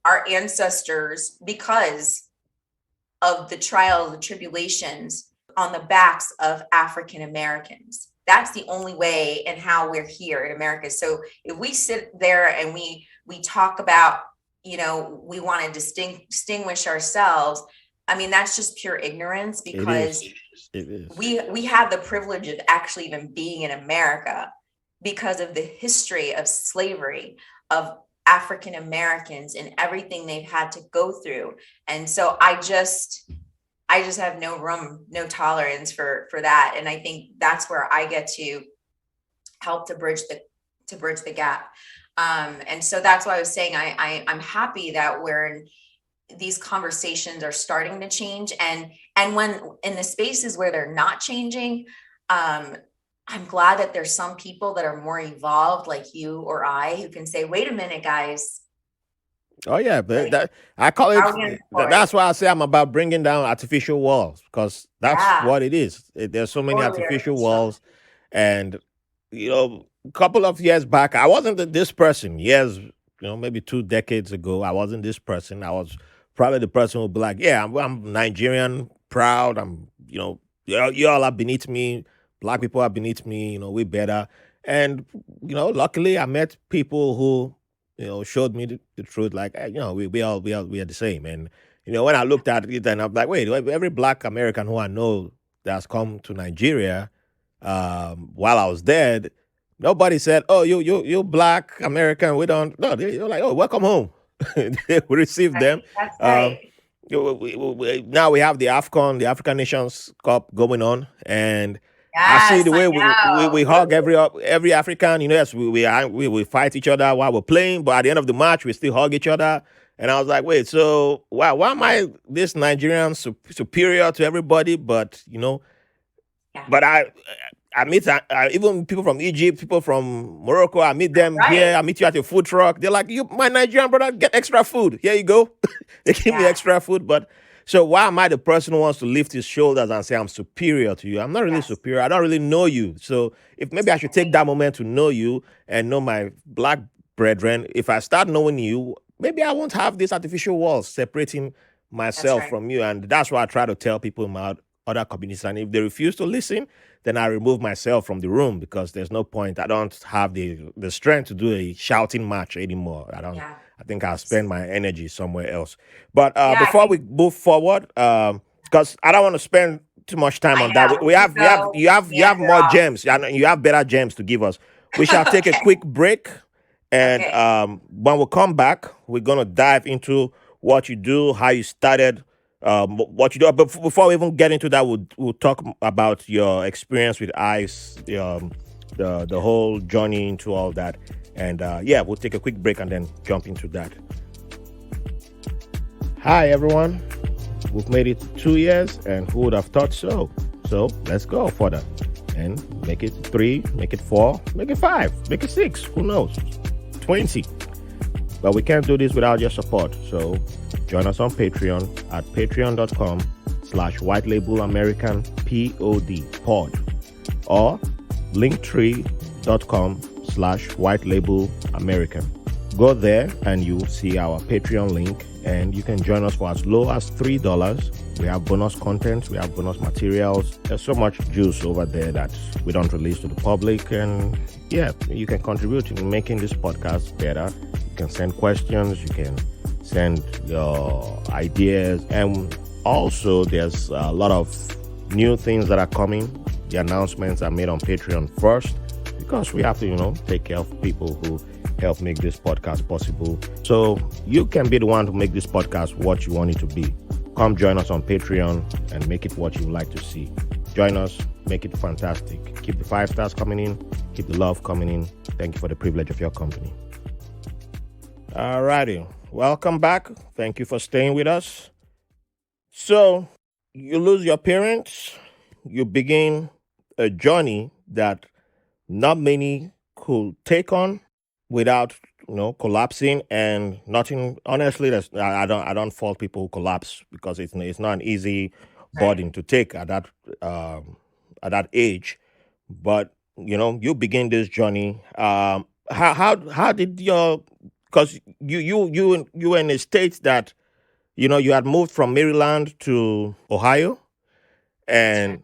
our ancestors, because of the trials and tribulations on the backs of African Americans. That's the only way and how we're here in America. So if we sit there and we talk about, we want to distinguish ourselves, I mean, that's just pure ignorance, It is. because It is. we have the privilege of actually even being in America because of the history of slavery, of African Americans and everything they've had to go through. And so I just have no room, no tolerance for that. And I think that's where I get to help to bridge the gap. And so that's why I was saying I'm happy that these conversations are starting to change, and when in the spaces where they're not changing, I'm glad that there's some people that are more evolved, like you or I, who can say, wait a minute, guys, Oh yeah, but like, that I call how it. are we gonna support it? That's why I say I'm about bringing down artificial walls, because that's Yeah, what it is. There's so many totally artificial artificial. walls, and a couple of years back, I wasn't this person. Years, maybe 2 decades ago, I wasn't this person. I was probably the person who'd be like, "Yeah, I'm Nigerian, proud. You all are beneath me. Black people are beneath me. We better." And luckily, I met people who showed me the truth. Like, we are the same. And when I looked at it, and I'm like, wait, every Black American who I know that's come to Nigeria, while I was there, nobody said, "Oh, you Black American. We don't." No, they're like, "Oh, welcome home." We received them. Right, that's Um, right. now we have the AFCON, the African Nations Cup going on, and I see Yes, the I way we know. hug every African. Yes, we fight each other while we're playing, but at the end of the match, we still hug each other. And I was like, wait, so why am I this Nigerian superior to everybody? Yeah, But I meet even people from Egypt, people from Morocco. I meet them here. right. I meet you at a food truck. They're like, "You, my Nigerian brother, get extra food. Here you go." They give me Yeah, extra food. But so why am I the person who wants to lift his shoulders and say I'm superior to you? I'm not really yes, superior. I don't really know you. So if maybe I should take right. that moment to know you and know my Black brethren. If I start knowing you, maybe I won't have these artificial walls separating That's myself right. from you. And that's why I try to tell people in my other communities. And if they refuse to listen, then I remove myself from the room, because there's no point. I don't have the strength to do a shouting match anymore. I don't. Yeah, I think I'll spend absolutely. my energy somewhere else. But Yeah, I before think we move forward, because I don't want to spend too much time I on that. We, know we we could have we have go you have meander more off. gems. You have better gems to give us. We shall take a Okay, quick break, and okay. when we come back, we're gonna dive into what you do, how you started, what you do. But before we even get into that, we'll talk about your experience with ICE, the whole journey into all that, and yeah, we'll take a quick break and then jump into that. Hi everyone, we've made it 2 years, and who would have thought so? So let's go further and make it 3, make it 4, make it 5, make it 6. Who knows? 20. But we can't do this without your support. So join us on Patreon at patreon.com/white label American pod, or linktree.com/white label American. Go there and you'll see our Patreon link, and you can join us for as low as $3. We have bonus content, we have bonus materials. There's so much juice over there that we don't release to the public. And yeah, you can contribute in making this podcast better. You can send questions, you can send your ideas, and also there's a lot of new things that are coming. The announcements are made on Patreon first, because we have to, take care of people who help make this podcast possible. So you can be the one to make this podcast what you want it to be. Come join us on Patreon and make it what you like to see. Join us, make it fantastic. Keep the 5 stars coming in, keep the love coming in. Thank you for the privilege of your company. Alrighty, welcome back. Thank you for staying with us. So you lose your parents, you begin a journey that not many could take on without collapsing. And nothing, honestly, I don't fault people who collapse, because it's not an easy Right. burden to take at that age. But you begin this journey. How did your, because you were in a state that You had moved from Maryland to Ohio, That's right.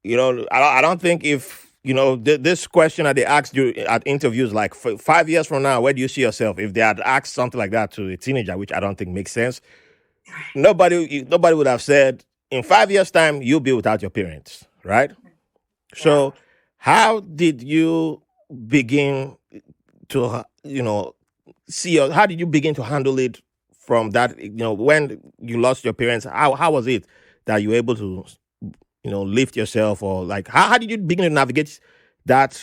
and I don't think if this question that they asked you at interviews, like 5 years from now, where do you see yourself? If they had asked something like that to a teenager, which I don't think makes sense, nobody would have said in 5 years' time you'll be without your parents, right? Yeah. So, how did you begin to see how did you begin to handle it from that? When you lost your parents, how was it that you were able to lift yourself, or like how did you begin to navigate that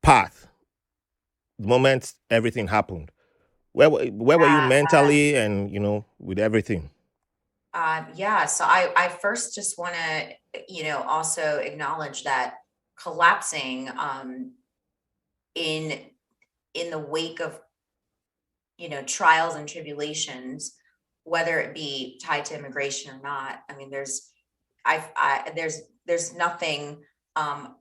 path the moment everything happened? Where were you Yeah. mentally, and with everything? Yeah. So I first just want to, also acknowledge that collapsing in in the wake of, trials and tribulations, whether it be tied to immigration or not. I mean, there's nothing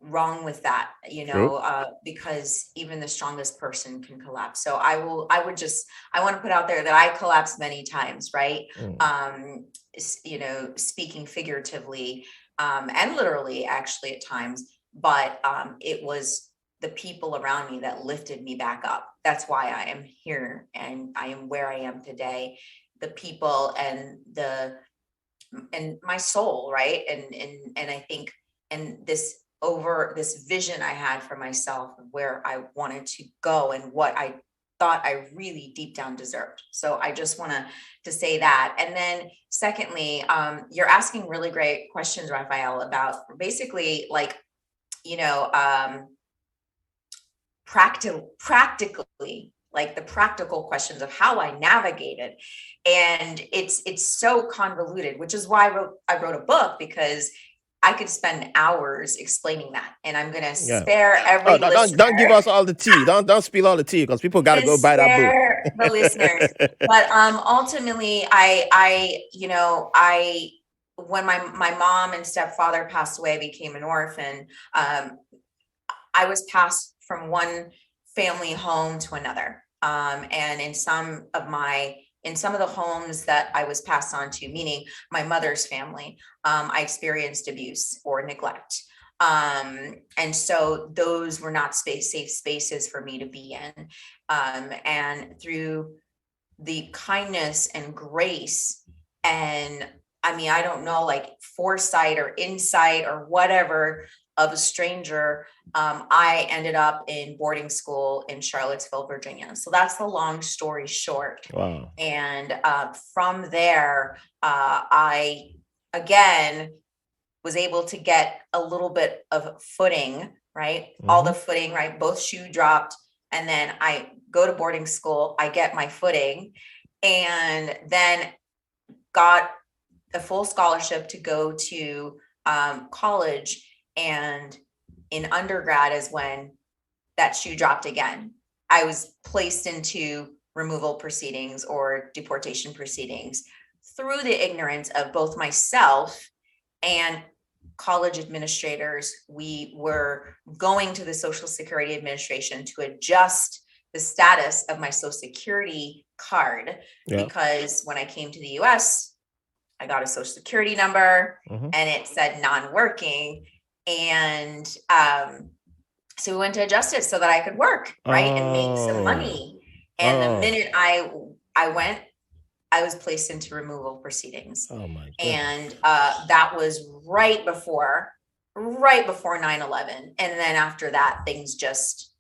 wrong with that, True. because even the strongest person can collapse. So I want to put out there that I collapsed many times, right? Mm. Speaking figuratively, and literally actually at times, but it was the people around me that lifted me back up. That's why I am here and I am where I am today. The people and my soul, right? And I think, and this vision I had for myself of where I wanted to go and what I thought I really deep down deserved. So I just want to say that. And then secondly, you're asking really great questions, Raphael, about basically like, you know, practically, like the practical questions of how I navigated. And it's so convoluted, which is why I wrote a book, because I could spend hours explaining that. And I'm gonna Yeah. spare Oh, every don't give listener us all the tea. Don't spill all the tea, because people got to and go buy that book. spare the listeners. But ultimately I when my mom and stepfather passed away, I became an orphan. I was passed from one family home to another. And in some of the homes that I was passed on to, meaning my mother's family, I experienced abuse or neglect. And so those were not safe spaces for me to be in. And through the kindness and grace, and I mean, I don't know, like foresight or insight or whatever of a stranger, I ended up in boarding school in Charlottesville, Virginia. So that's the long story short. Wow. And from there, I again was able to get a little bit of footing, right? All Mm-hmm. the footing, right? Both shoe dropped. And then I go to boarding school, I get my footing, and then got a full scholarship to go to college. And in undergrad is when that shoe dropped again. I was placed into removal proceedings or deportation proceedings through the ignorance of both myself and college administrators. We were going to the Social Security Administration to adjust the status of my Social Security card, Yeah. because when I came to the US, I got a Social Security number Mm-hmm. and it said non-working. And so we went to adjust it so that I could work, right, and make some Oh. money. And the Oh. minute I went, I was placed into removal proceedings. Oh my And goodness. that was right before 9/11. And then after that, things just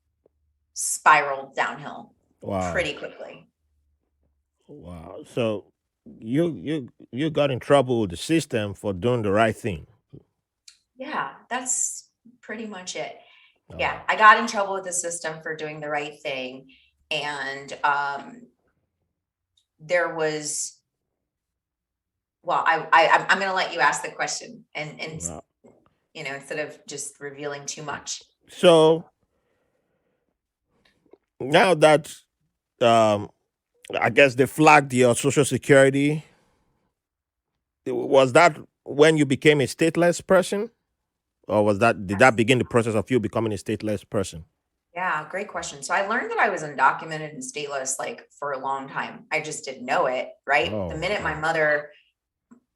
spiraled downhill Wow. pretty quickly. Wow. So you got in trouble with the system for doing the right thing. Yeah, that's pretty much it. Yeah, Oh. I got in trouble with the system for doing the right thing. And there was, well, I'm going to let you ask the question, and Wow. instead of just revealing too much. So now that um I guess they flagged your social security, was that when you became a stateless person? Or did that begin the process of you becoming a stateless person? Yeah, great question. So I learned that I was undocumented and stateless like for a long time. I just didn't know it, right? The Oh, minute my wow. mother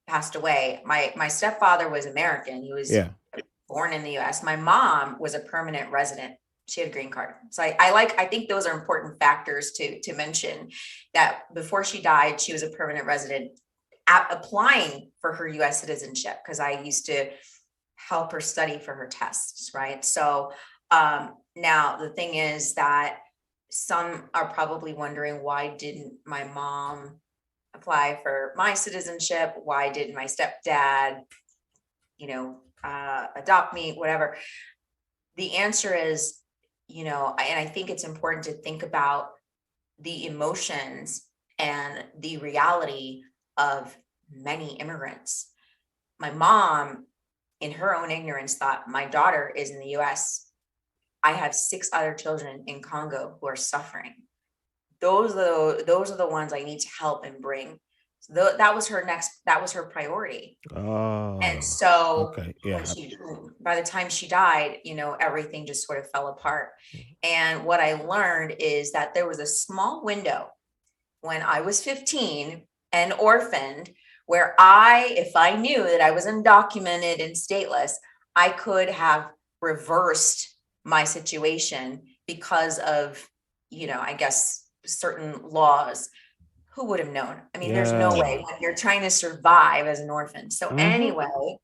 passed away, my stepfather was American. He was Yeah. born in the US. My mom was a permanent resident. She had a green card. So I think those are important factors to mention, that before she died, she was a permanent resident applying for her US citizenship, because I used to help her study for her tests, right? So now the thing is that some are probably wondering, why didn't my mom apply for my citizenship? Why didn't my stepdad, adopt me, whatever? The answer is, and I think it's important to think about the emotions and the reality of many immigrants. My mom, in her own ignorance, thought my daughter is in the US. I have 6 other children in Congo who are suffering. Those are the ones I need to help and bring. So that was her priority. And Oh, so okay. when Yeah. by the time she died, everything just sort of fell apart. And what I learned is that there was a small window when I was 15 and orphaned, where if I knew that I was undocumented and stateless, I could have reversed my situation because of, I guess, certain laws. Who would have known? I mean, there's no way Yeah. when you're trying to survive as an orphan. So Mm-hmm. anyway,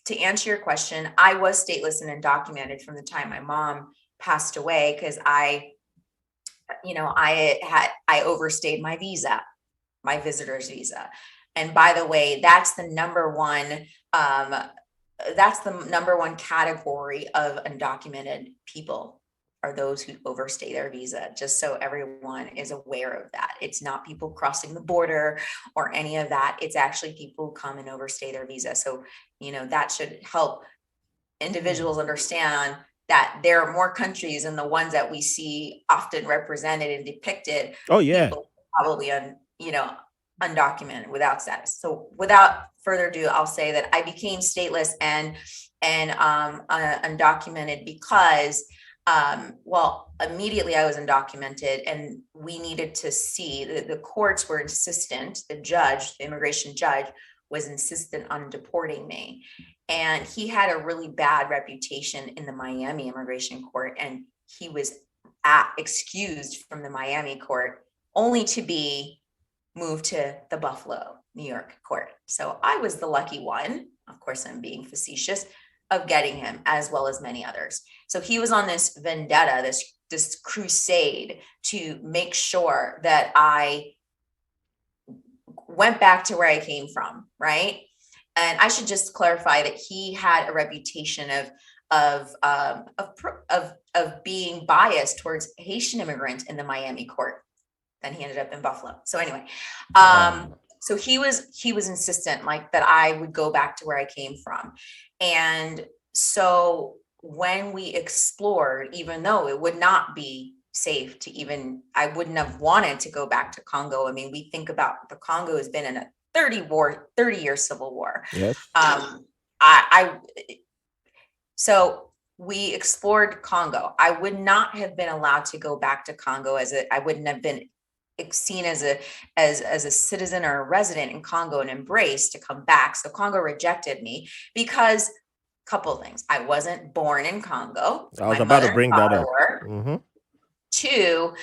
to answer your question, I was stateless and undocumented from the time my mom passed away, because I overstayed my visa, my visitor's visa. And by the way, um, that's the number one category of undocumented people, are those who overstay their visa, just so everyone is aware of that. It's not people crossing the border or any of that. It's actually people who come and overstay their visa. So, that should help individuals understand that there are more countries than the ones that we see often represented and depicted Oh, of yeah. people probably undocumented without status. So without further ado, I'll say that I became stateless and undocumented because well, immediately I was undocumented, and we needed to see that the courts were insistent. The immigration judge was insistent on deporting me. And he had a really bad reputation in the Miami immigration court. And he was excused from the Miami court only to be moved to the Buffalo, New York court. So I was the lucky one. Of course, I'm being facetious, of getting him, as well as many others. So he was on this vendetta, this crusade to make sure that I went back to where I came from, right? And I should just clarify that he had a reputation of being biased towards Haitian immigrants in the Miami court. Then he ended up in Buffalo. So anyway, Wow. so he was insistent, like, that I would go back to where I came from. And so when we explored, even though it would not be safe to I wouldn't have wanted to go back to Congo. I mean, we think about the Congo has been in a 30-year civil war. Yes. I so we explored Congo. I would not have been allowed to go back to Congo I wouldn't have been seen as a citizen or a resident in Congo and embraced to come back. So Congo rejected me because couple of things. I wasn't born in Congo. I was My about to mother and bring that father up. were. Mm-hmm. Two,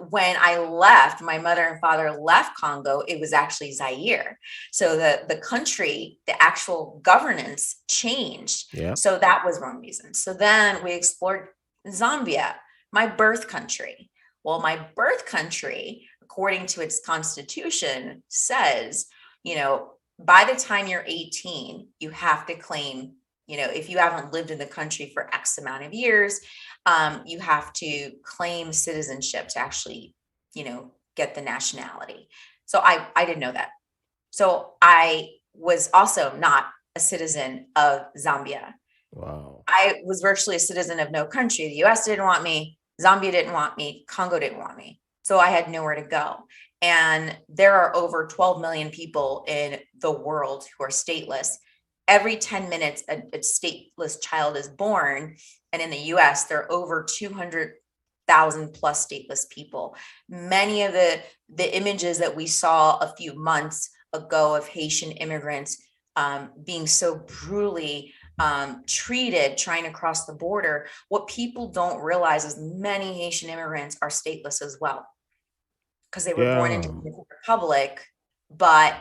when I left, my mother and father left Congo, it was actually Zaire. So the country, the actual governance changed. Yeah. So that was one reason. So then we explored Zambia, my birth country. Well, my birth country, according to its constitution, says, by the time you're 18, you have to claim, if you haven't lived in the country for X amount of years, you have to claim citizenship to actually, get the nationality. So I didn't know that. So I was also not a citizen of Zambia. Wow. I was virtually a citizen of no country. The US didn't want me. Zambia didn't want me. Congo didn't want me. So I had nowhere to go. And there are over 12 million people in the world who are stateless. every 10 minutes, a stateless child is born. And in the US, there are over 200,000 plus stateless people. Many of the images that we saw a few months ago of Haitian immigrants being so brutally treated trying to cross the border, what people don't realize is many Haitian immigrants are stateless as well because they were born in Yeah. Dominican Republic, but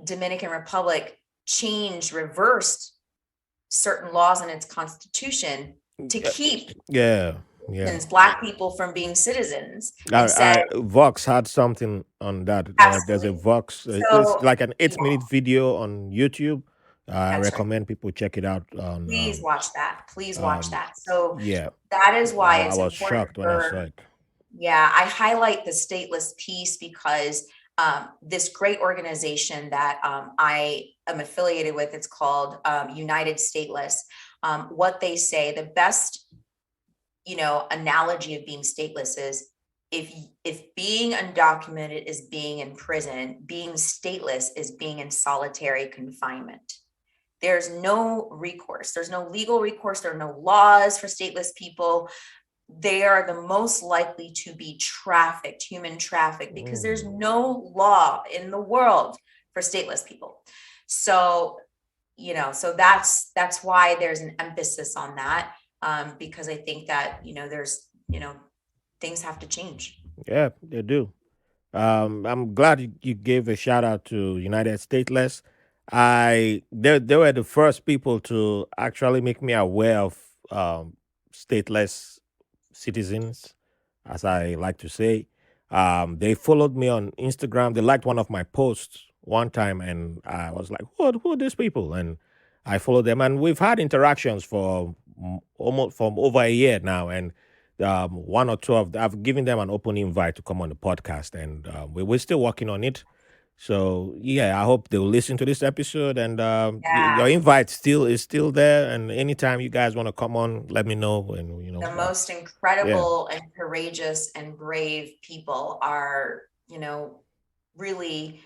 Dominican Republic reversed certain laws in its constitution to Uh, keep Yeah. Yeah. black people from being citizens and said, I Vox had something on that. There's a absolutely. Vox. It's So like an yeah, 8 minute video on YouTube. I that's right. recommend people check it out. On Please watch that. Please watch um, that. So yeah, that is why I it's was important shocked when I saw for, it. yeah, I highlight the stateless piece because this great organization that I am affiliated with, it's called United Stateless. What they say, the best, analogy of being stateless is if being undocumented is being in prison, being stateless is being in solitary confinement. There's no recourse. There's no legal recourse. There are no laws for stateless people. They are the most likely to be trafficked, human trafficked, because there's Mm. no law in the world for stateless people. So, so that's why there's an emphasis on that, because I think that there's things have to change. Yeah, they do. I'm glad you gave a shout out to United Stateless. They were the first people to actually make me aware of stateless citizens, as I like to say. They followed me on Instagram. They liked one of my posts one time, and I was like, who are these people?" And I followed them, and we've had interactions for almost from over a year now. And one or two of I've given them an open invite to come on the podcast, and we're still working on it. So yeah, I hope they'll listen to this episode, and your Yeah. invite still is still there. And anytime you guys want to come on, let me know. And The most yeah. incredible and courageous and brave people are, really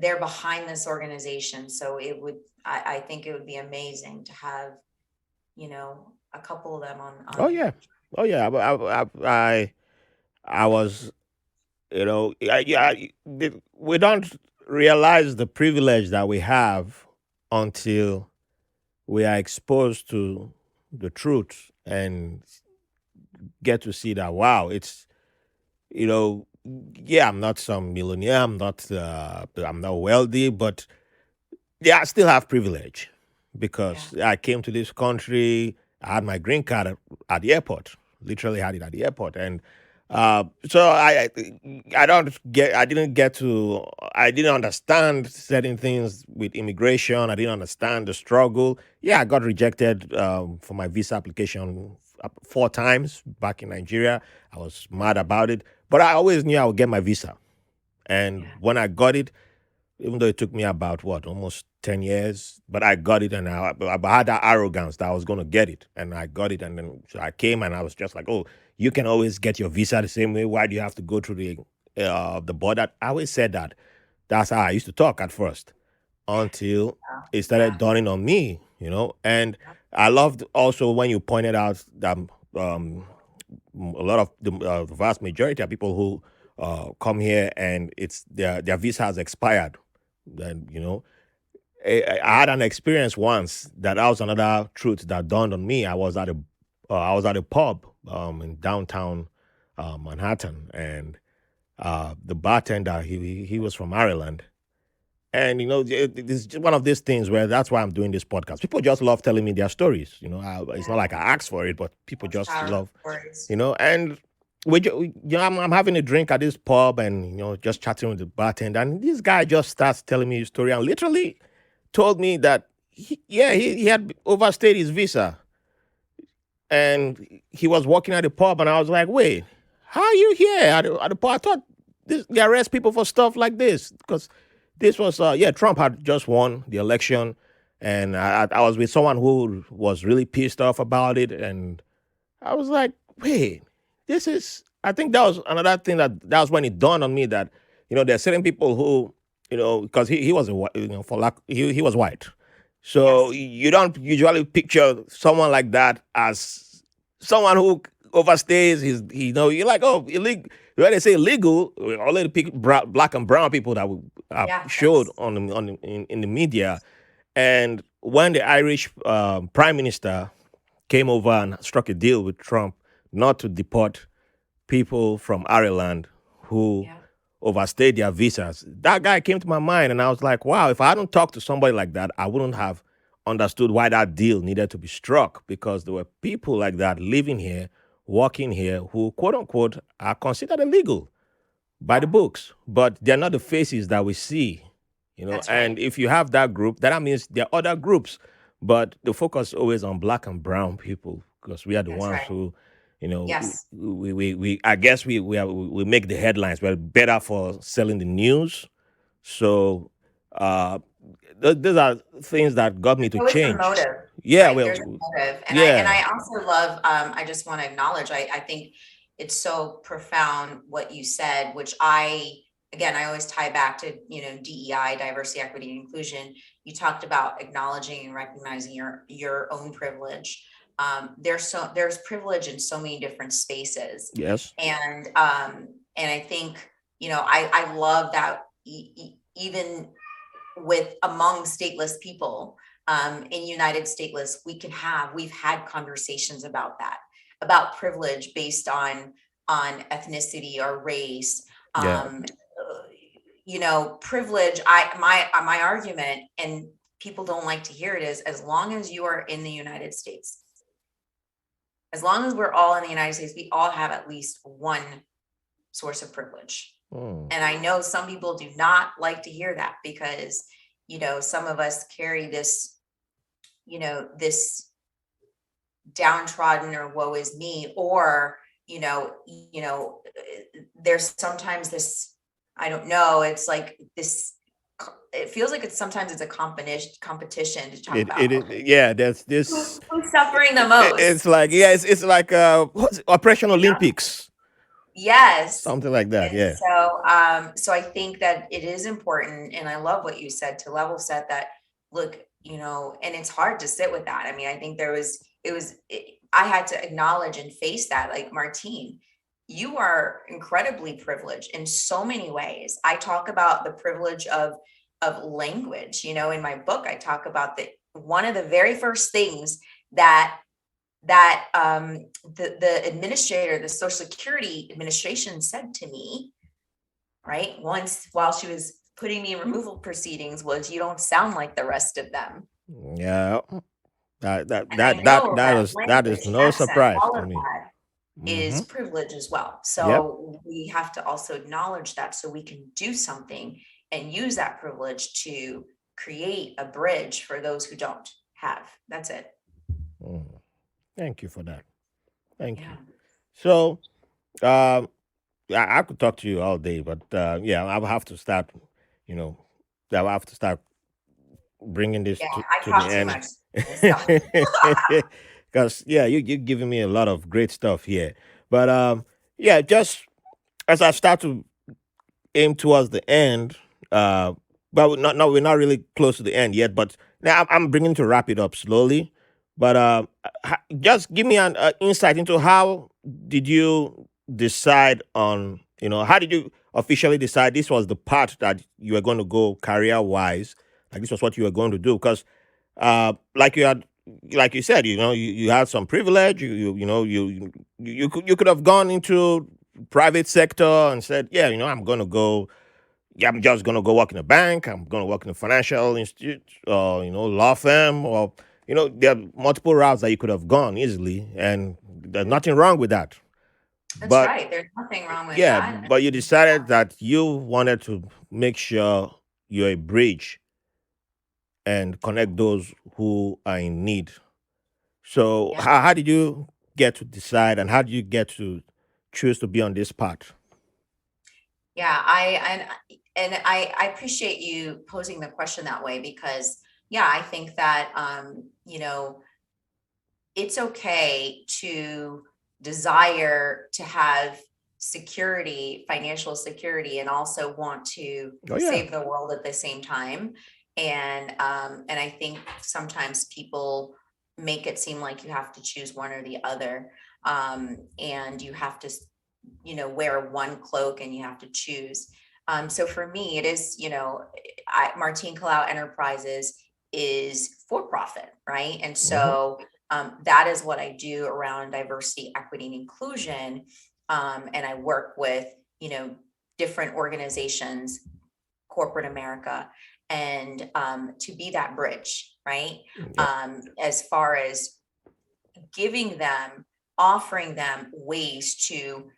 they're behind this organization. So I think it would be amazing to have, a couple of them Oh on yeah. Oh yeah. I was, we don't realize the privilege that we have until we are exposed to the truth and get to see that, wow, it's, you know yeah, I'm not some millionaire, I'm not wealthy, but yeah, I still have privilege yeah, because I came to this country. I had my green card at the airport. Literally had it at the airport, and so I didn't get to. I didn't understand certain things with immigration. I didn't understand the struggle. Yeah, I got rejected for my visa application 4 times back in Nigeria. I was mad about it, but I always knew I would get my visa. And yeah, when I got it, even though it took me about what, almost 10 years, but I got it, and I had that arrogance that I was going to get it, and I got it. And then so I came, and I was just like, oh, you can always get your visa the same way. Why do you have to go through the border? I always said that. That's how I used to talk at first, until it started yeah, dawning on me, and I loved also when you pointed out that um, a lot of the vast majority of people who come here and it's their visa has expired. Then I had an experience once that was another truth that dawned on me. I was at a pub in downtown Manhattan, and the bartender he was from Ireland. And it's just one of these things where that's why I'm doing this podcast. People just love telling me their stories. It's not yeah. like I asked for it, but people Most just powerful love, stories. and I'm having a drink at this pub, and just chatting with the bartender, and this guy just starts telling me his story, and literally told me that he had overstayed his visa, and he was working at the pub, and I was like, wait, how are you here at the pub? I thought they arrest people for stuff like this, because this was Trump had just won the election, and I was with someone who was really pissed off about it, and I was like, wait, this is. I think that was another thing that was when it dawned on me that there's certain people who because he was a for lack he was white. So Yes. you don't usually picture someone like that as someone who overstays his. You're like, oh, illegal. When they say illegal, only the black and brown people that Yeah, showed that's in the media. And when the Irish prime minister came over and struck a deal with Trump not to deport people from Ireland who yeah. overstayed their visas. That guy came to my mind, and I was like, wow, if I hadn't talked to somebody like that, I wouldn't have understood why that deal needed to be struck because there were people like that living here, working here, who, quote unquote, are considered illegal by the Yeah, books, but they're not the faces that we see, that's right. And if you have that group, that means there are other groups, but the focus is always on black and brown people because we are the That's ones right. who, Yes. I guess we make the headlines. We're better for selling the news. So uh, those are things that got me to Always a change. motive, Yeah, right? There's a well, motive. And yeah, I also love, I just want to acknowledge, I think it's so profound what you said, which again, I always tie back to, DEI, diversity, equity, and inclusion. You talked about acknowledging and recognizing your own privilege. There's privilege in so many different spaces. yes, And I think, I love that even with among stateless people in United Stateless, we've had conversations about that, about privilege based on ethnicity or race. yeah, Privilege. My argument, and people don't like to hear it, is as long as you are in the United States, as long as we're all in the United States, we all have at least one source of privilege. mm, And I know some people do not like to hear that because, some of us carry this downtrodden or woe is me, or, there's sometimes this, I don't know, it's like this, it feels like sometimes it's a competition to talk about, okay, yeah. There's this. who's suffering the most. It's like it's like Operation Olympics, Yes. something like that. And Yeah, so I think that it is important, and I love what you said, to level set that, look, and it's hard to sit with that. I mean, I think I had to acknowledge and face that, like, Martine, you are incredibly privileged in so many ways. I talk about the privilege of language. In my book, I talk about that one of the very first things that the administrator, the Social Security Administration, said to me, right, once while she was putting me in removal proceedings, was, "You don't sound like the rest of them." yeah. That that And I that that know that that is that is language, no accent, surprise all to of me. that Hmm. is privilege as well. Yep. So we have to also acknowledge that so we can do something and use that privilege to create a bridge for those who don't have. That's it. Mm. Thank you for that. Thank you. Yeah. So, um, I could talk to you all day, but yeah, I'll have to start. You know, I'll have to start bringing this Yeah. I to the talk too end. much. Stop. Because yeah, you're giving me a lot of great stuff here. But yeah, just as I start to aim towards the end, uh, but we're not really close to the end yet. But now I'm bringing to wrap it up slowly. But just give me an insight into how did you decide on, how did you officially decide this was the path that you were going to go career wise, like this was what you were going to do? Because like you had, like you said, you had some privilege. You could have gone into private sector and said, yeah, I'm going to go. Yeah, I'm just going to go work in a bank. I'm going to work in a financial institute, or law firm, or there are multiple routes that you could have gone easily, and there's nothing wrong with that. That's But right. There's nothing wrong with yeah, that. but you decided that you wanted to make sure you're a bridge and connect those who are in need. So Yeah. how did you get to decide, and how did you get to choose to be on this path? Yeah. I appreciate you posing the question that way because, yeah, I think that, it's okay to desire to have security, financial security, and also want to Oh yeah. save the world at the same time. And I think sometimes people make it seem like you have to choose one or the other. And you have to, wear one cloak and you have to choose. So for me, it is, Martine Kalaw Enterprises is for profit, right? And Hmm. so that is what I do around diversity, equity, and inclusion. And I work with, different organizations, corporate America, and to be that bridge, right? Yep. As far as giving them, offering them ways to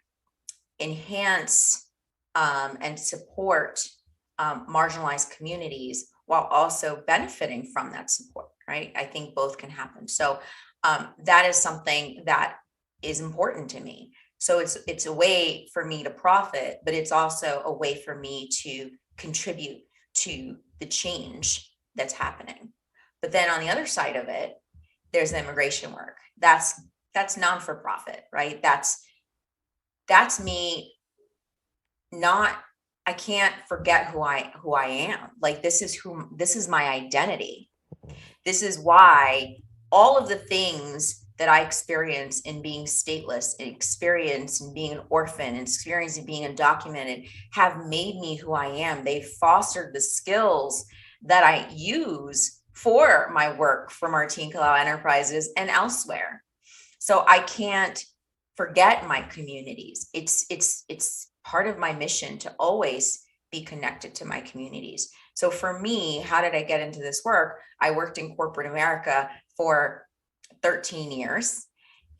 enhance and support marginalized communities while also benefiting from that support, right? I think both can happen. So that is something that is important to me. So it's a way for me to profit, but it's also a way for me to contribute to the change that's happening. But then on the other side of it, there's the immigration work. That's non-for-profit, right? That's me not, I can't forget who I am. Like this is my identity. This is why all of the things that I experience in being stateless, experience in being an orphan, experience in being undocumented have made me who I am. They've fostered the skills that I use for my work for Martine Kalaw Enterprises and elsewhere. So I can't forget my communities. It's part of my mission to always be connected to my communities. So for me, how did I get into this work? I worked in corporate America for 13 years.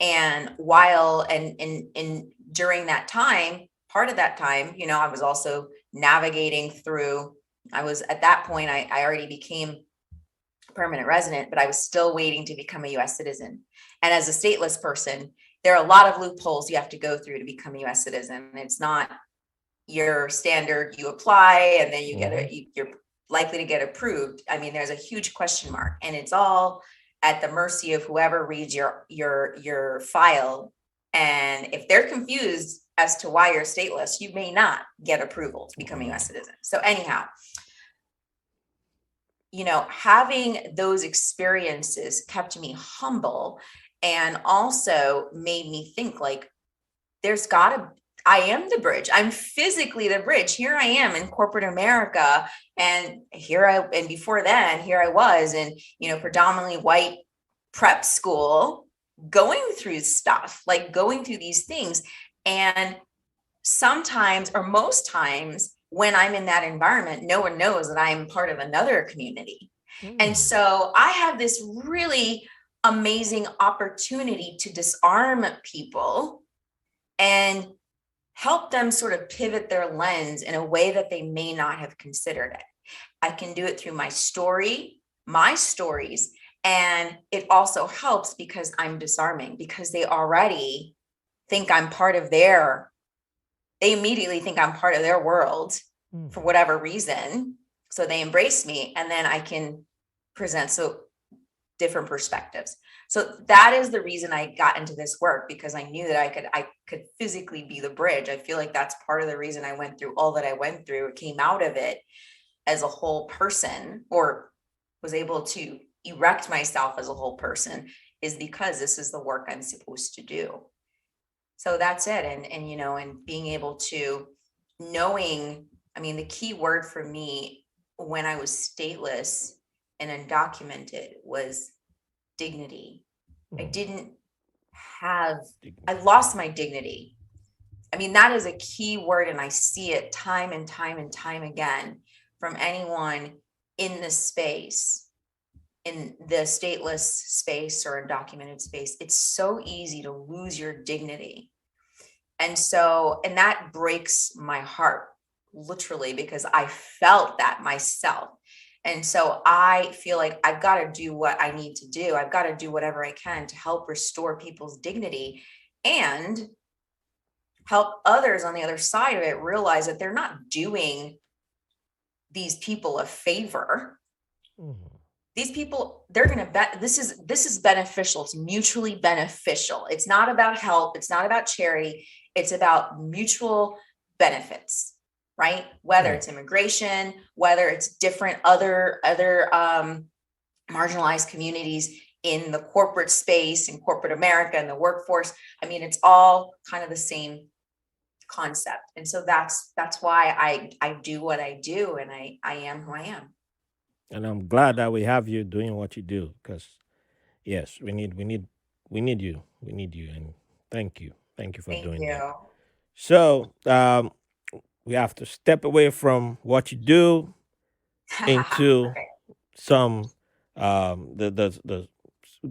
And while and during that time, part of that time, I was also navigating through, I was at that point, I already became permanent resident, but I was still waiting to become a US citizen. And as a stateless person, there are a lot of loopholes you have to go through to become a US citizen. It's not your standard, you apply and then you get Hmm. you're likely to get approved. I mean, there's a huge question mark, and it's all at the mercy of whoever reads your file. And if they're confused as to why you're stateless, you may not get approval to become a US Wow. citizen. So anyhow, having those experiences kept me humble and also made me think like there's gotta, I am the bridge. I'm physically the bridge. Here I am in corporate America. And before then, here I was in, predominantly white prep school, going through stuff, like going through these things. And sometimes, or most times, when I'm in that environment, no one knows that I'm part of another community. And Mm. so I have this really amazing opportunity to disarm people and help them sort of pivot their lens in a way that they may not have considered it. I can do it through my stories, and it also helps because I'm disarming, because they already think I'm part of they immediately think I'm part of their world Mm. for whatever reason. So they embrace me, and then I can present different perspectives. So that is the reason I got into this work, because I knew that I could physically be the bridge. I feel like that's part of the reason I went through all that I went through. It came out of it as a whole person, or was able to erect myself as a whole person, is because this is the work I'm supposed to do. So that's it. And being able to, knowing, I mean, the key word for me when I was stateless and undocumented was dignity. I Mm. didn't have, I Dignity. lost my dignity. I mean, that is a key word, and I see it time and time and time again from anyone in this space, in the stateless space or undocumented space. It's so easy to lose your dignity. And that breaks my heart, literally, because I felt that myself. And so I feel like I've got to do what I need to do. I've got to do whatever I can to help restore people's dignity and help others on the other side of it realize that they're not doing these people a favor. Mm. these people, they're going to bet this is beneficial. It's mutually beneficial. It's not about help. It's not about charity. It's about mutual benefits, right? Whether Yeah. it's immigration, whether it's different other marginalized communities in the corporate space, in corporate America, in the workforce. I mean, it's all kind of the same concept. And so that's why I do what I do, and I am who I am. And I'm glad that we have you doing what you do because yes, we need you. We need you, and thank you for Thank doing that. you. So we have to step away from what you do into Okay. some the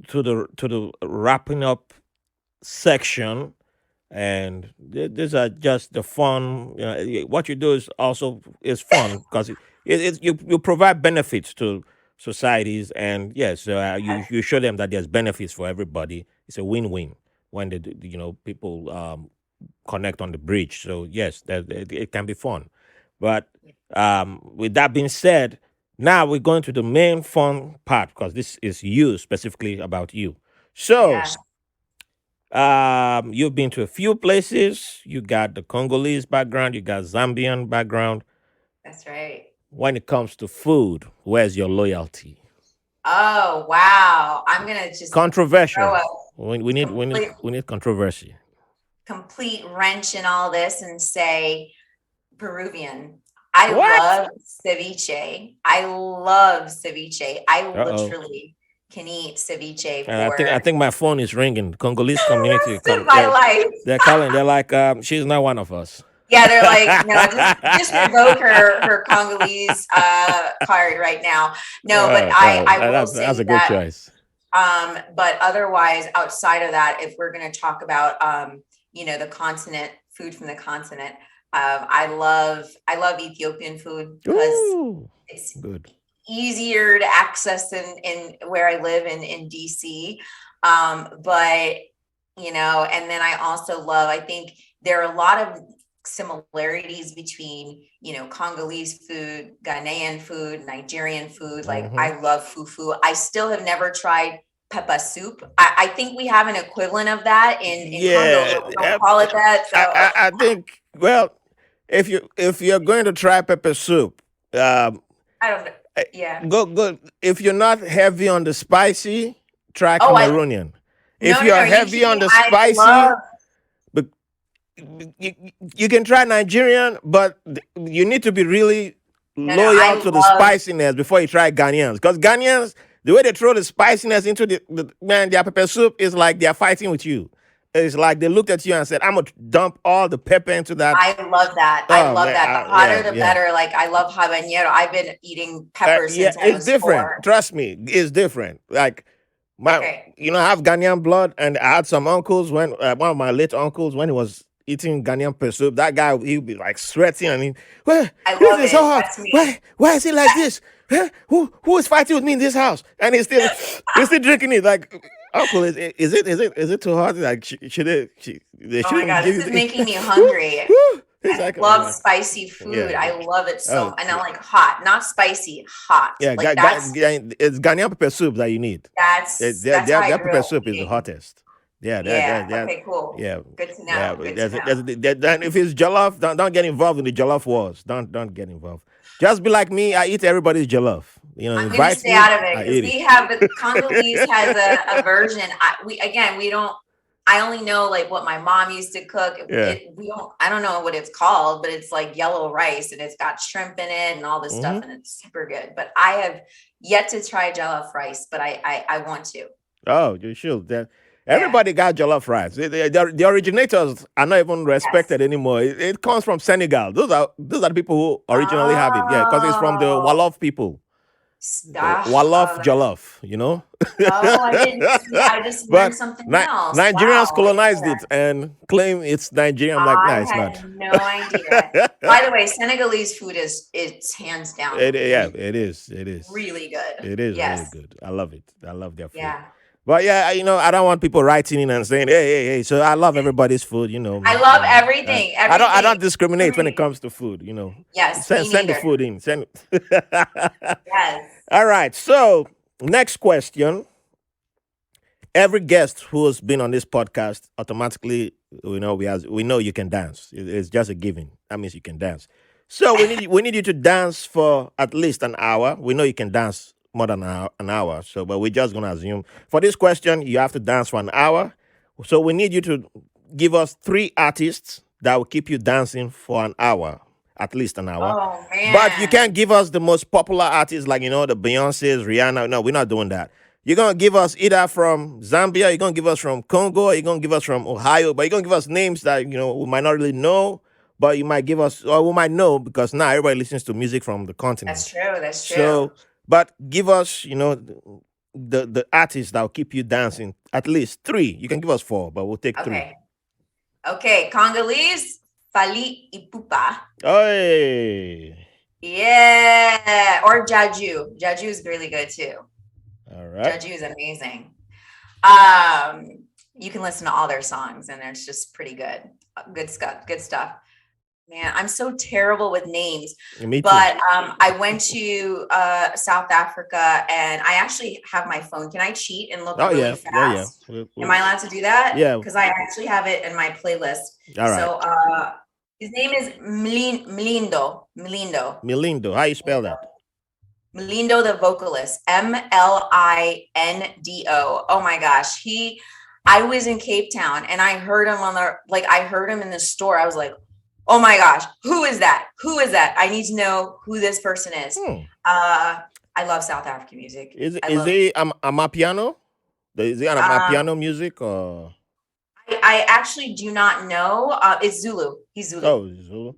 to the wrapping up section, and these are just the fun. What you do is also is fun because you provide benefits to societies, and yes, you show them that there's benefits for everybody. It's a win-win when people connect on the bridge. So yes, it can be fun. But with that being said, now we're going to the main fun part because this is you specifically about you. So Yeah, you've been to a few places. You got the Congolese background. You got Zambian background. that's right. When it comes to food, where's your loyalty? Oh, wow. I'm gonna just throw Controversial. a complete We need controversy. complete wrench in all this and say Peruvian. I What? love ceviche. I love ceviche. I Uh oh. literally can eat ceviche And for I think my phone is ringing. Congolese the community. rest of my life. They're calling. They're like, she's not one of us. Yeah, they're like, no, just revoke her Congolese card right now. No, but I will That's say a good that. choice. But otherwise, outside of that, if we're going to talk about, the continent, food from the continent, I love Ethiopian food because Ooh, it's good. easier to access in where I live in DC. But and then I also love. I think there are a lot of similarities between Congolese food, Ghanaian food, Nigerian food. Like Hmm. I love fufu. I still have never tried pepper soup. I think we have an equivalent of that in Congo, Yeah, but we don't call it that. So I think. Well, if you're going to try pepper soup, I don't know. eh, Yeah. go. If you're not heavy on the spicy, try Oh, I Cameroonian. If no, no, no. you're Are you heavy on kidding? the I love. spicy, but you, you can try Nigerian, but you need to be really No, no. I loyal to the love. spiciness before you try Ghanaians. Because Ghanaians, the way they throw the spiciness into their pepper soup is like they're fighting with you. It's like they looked at you and said, "I'm gonna dump all the pepper into that." I love that. I Oh love man, that. The hotter, yeah, the yeah. better. Like I love habanero. I've been eating peppers Yeah, since I it's was different. 4. Trust me, it's different. Like my, Okay. I have Ghanaian blood, and I had some uncles when one of my late uncles when he was eating Ghanaian pepper soup. That guy he'd be like sweating, and where I this love is so it. hot. That's me. Why is it like this? Huh? Who is fighting with me in this house? And he's still drinking it. Like uncle, is it too hot? Like they Oh my shouldn't God, give this you. is making me Woo, hungry. woo. It's I like love spicy yeah, food. I love it oh, so, and I like hot, not spicy, hot. yeah, Like that's it's Ghanaian pepper soup that you need. that's that's how I Their grew pepper up soup is the eating. hottest. Yeah, Yeah. Okay, cool. yeah, Good to yeah. know. But Good to know. if it's jollof, don't get involved in the jollof wars. Don't get involved. Just be like me. I eat everybody's jollof. I'm going to Invite stay me, out of it I because eat we it. have the Congolese has a version. We don't. I only know like what my mom used to cook. Yeah. We don't. I don't know what it's called, but it's like yellow rice and it's got shrimp in it and all this stuff Hmm. and it's super good. But I have yet to try jollof rice, but I want to. Oh, you should. Yeah. Everybody got jollof rice. The originators are not even Yes. respected anymore. It comes from Senegal. Those are the people who originally have it. Yeah, because it's from the Oh, Wolof people. Wolof oh, jollof. I didn't see. I just learned But something else. Nigerians Wow. I didn't know colonized it that. and claim it's Nigerian. I'm like, no, I it's had not. no idea. By the way, Senegalese food is it's hands down Yeah, really, it is. It is. really good. It is Yes. really good. I love it. I love their food. Yeah. But yeah, I don't want people writing in and saying, hey. So I love everybody's food. I love I everything. don't discriminate when it Everything. comes to food. Yes, me Send the neither. food in. Send. Yes. All right. So Next question. Every guest who has been on this podcast automatically, we know you can dance. It's just a given. That means you can dance. So we need you to dance for at least an hour. We know you can dance more than an hour. So, but we're just gonna assume for this question you have to dance for an hour. So we need you to give us three artists that will keep you dancing for an hour, at least an hour. Oh But you man. can't give us the most popular artists like the Beyonces, Rihanna. No, we're not doing that. You're gonna give us either from Zambia, you're gonna give us from Congo, you're gonna give us from Ohio, but you're gonna give us names that we might not really know, but you might give us, or we might know because now everybody listens to music from the That's continent. true. That's true. So, but give us, the artists that will keep you dancing. At least three. You can give us four, but we'll take three. Okay. Okay. Congolese, Fali Ipupa. Hey, Yeah. Or Jaju. Jaju is really good too. all right. Jaju is amazing. Um, you can listen to all their songs and it's just pretty good. Good stuff. Good stuff. Man, I'm so terrible with names. Me too. But I went to South Africa and I actually have my phone. Can I cheat and look Oh really yeah, yeah, yeah. fast? Am I allowed to do that? Yeah. Because I actually have it in my playlist. All right. So his name is Mlindo. Mlindo. Milindo. How you spell that? Mlindo the vocalist. Mlindo. Oh my gosh. I was in Cape Town and I heard him I heard him in the store. I was like, oh my gosh, who is that? Who is that? I need to know who this person is. I love South African music. Is I is love it Amapiano? Is it an um Amapiano music or? I actually do not know. It's Zulu. He's Zulu. Oh, Zulu.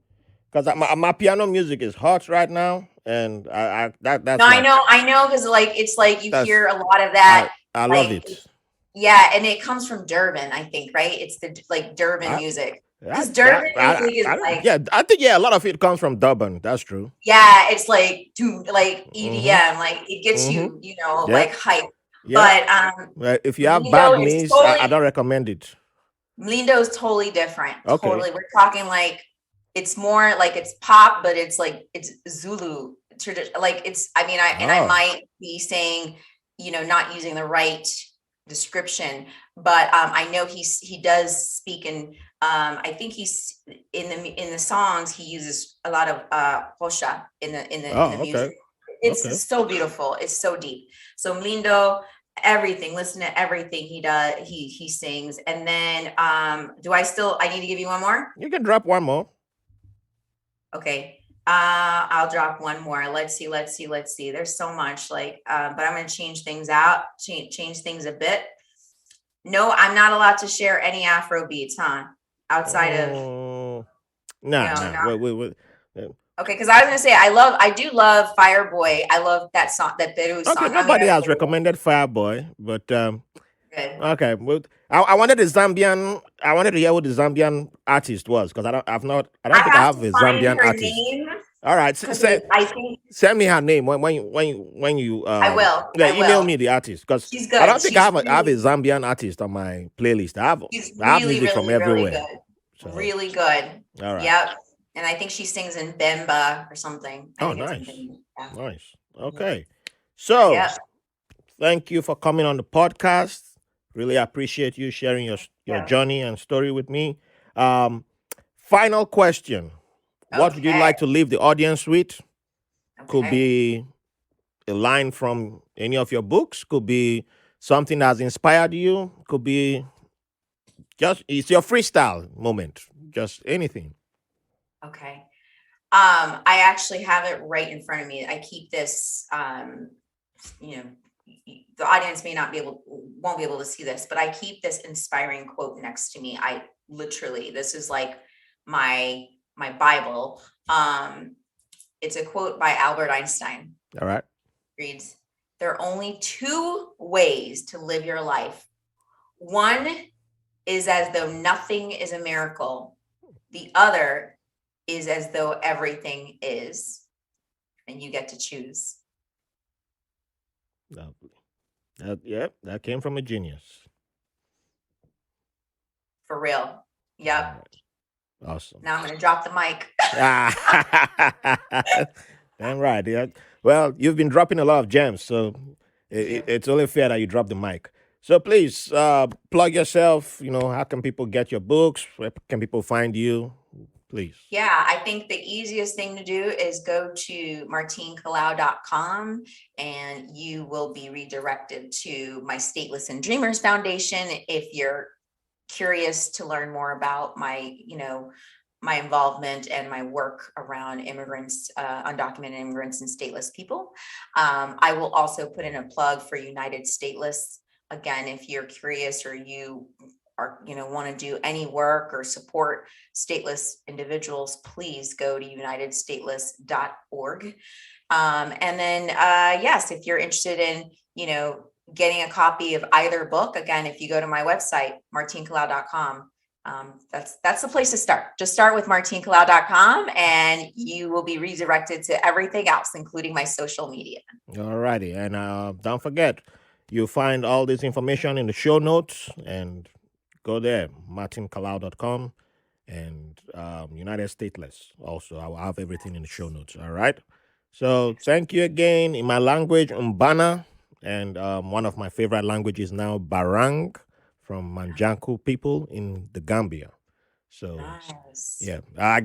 Because Amapiano music is hot right now, and No, that's like I know, because it's like you that's hear a lot of I that. I love Like, it. yeah, and it comes from Durban, I think, right? It's the Durban I music. I Because Durban music is I don't, like, yeah, I think yeah, a lot of it comes from Durban. That's true. yeah, it's like Mm-hmm. EDM, like it gets Mm-hmm. you, Yep. like hype. Yep. But Well, if you have bad Lindo is knees, I totally don't recommend it. Lindo is totally different. Okay. Totally. We're talking like it's more like it's pop, but it's like it's Zulu tradition. Like it's I Oh. might be saying, not using the right description, but I know he does speak in I think he's in the songs he uses a lot of Hosha in the Oh. music. Okay. Okay. It's so beautiful. It's so deep. So Mlindo, everything, listen to everything he does, he sings. And then I need to give you one more? You can drop one more. Okay. I'll drop one more. Let's see. There's so much but I'm gonna change things out, change things a bit. No, I'm not allowed to share any Afro beats, huh? Outside of Oh. Nah, nah. no. Wait. Okay, because I was gonna say I do love Fireboy. I love that song, that Peru Okay, song. I mean, nobody has recommended Fireboy, but good. okay. Well, I wanted the Zambian. I wanted to hear what the Zambian artist was because I don't I think I have have to a find Zambian her artist. name All right, because I think send me her name when you I will. yeah, I email will. me the artist because She's I good. don't think I have a Zambian artist on my playlist. She's I have really, music from really, really everywhere. good. So Really good. all right. Yep. And I think she sings in Bemba or something. I Oh, think it's in nice, Bemba. Yeah. nice. Mhm. Okay, so Yep. thank you for coming on the podcast. Really appreciate you sharing your Yep. journey and story with me. Um, Final question. What would you Okay. like to leave the audience with? Could Okay. be a line from any of your books, could be something that's inspired you, could be just it's your freestyle moment, just anything. Okay. I actually have it right in front of me. I keep this, you know, the audience may not be able, won't be able to see this, but I keep this inspiring quote next to me. I literally, this is like my Bible. It's a quote by Albert Einstein. All right. Reads, there are only two ways to live your life. One is as though nothing is a miracle. The other is as though everything is. And you get to choose. Lovely. Yeah, that came from a genius. For real. All Yep. right. Awesome. Now I'm going to drop the mic. Ah, damn right. Yeah. Well, you've been dropping a lot of gems, so Thank you. It's only fair that you drop the mic. So please plug yourself. How can people get your books? Where can people find you? Please. Yeah, I think the easiest thing to do is go to martinekalaw.com and you will be redirected to my Stateless and Dreamers Foundation if you're curious to learn more about my involvement and my work around immigrants, undocumented immigrants and stateless people. I will also put in a plug for United Stateless. Again, if you're curious or you want to do any work or support stateless individuals, please go to unitedstateless.org. And then, yes, if you're interested in, getting a copy of either book, again, if you go to my website, martinekalaw.com, that's the place to start. Just start with martinekalaw.com and you will be redirected to everything else, including my social media. All righty. And don't forget, you'll find all this information in the show notes, and go there, martinekalaw.com, and United Stateless. Also, I will have everything in the show notes. All right. So thank you again. In my language, Mbana, and one of my favorite languages now, Barang, from Manjanku people in the Gambia. So Nice. yeah, I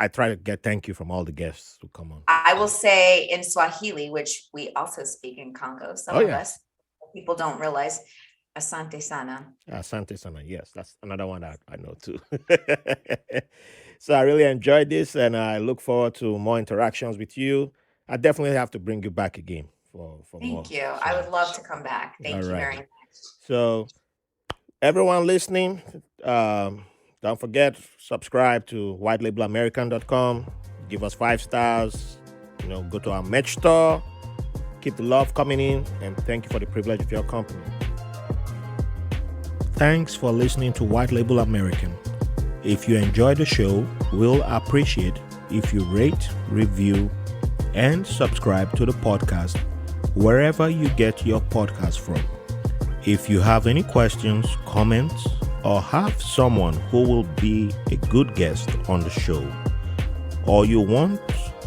try to get thank you from all the guests who come on. I will say in Swahili, which we also speak in Congo, some of us people don't realize, Asante Sana. Asante Sana, yes, that's another one that I know too. So I really enjoyed this, and I look forward to more interactions with you. I definitely have to bring you back again for more. Thank you. I would love to come back. Thank you very much. So everyone listening, don't forget, subscribe to whitelabelamerican.com. Give us 5 stars. Go to our merch store. Keep the love coming in, and thank you for the privilege of your company. Thanks for listening to White Label American. If you enjoyed the show, we'll appreciate if you rate, review, and subscribe to the podcast wherever you get your podcast from. If you have any questions, comments, or have someone who will be a good guest on the show, or you want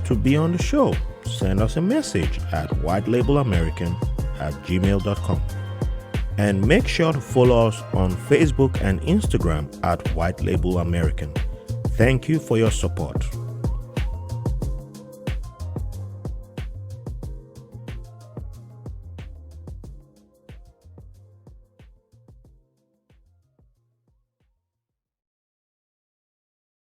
to be on the show, send us a message at whitelabelamerican@gmail.com. And make sure to follow us on Facebook and Instagram at White Label American. Thank you for your support.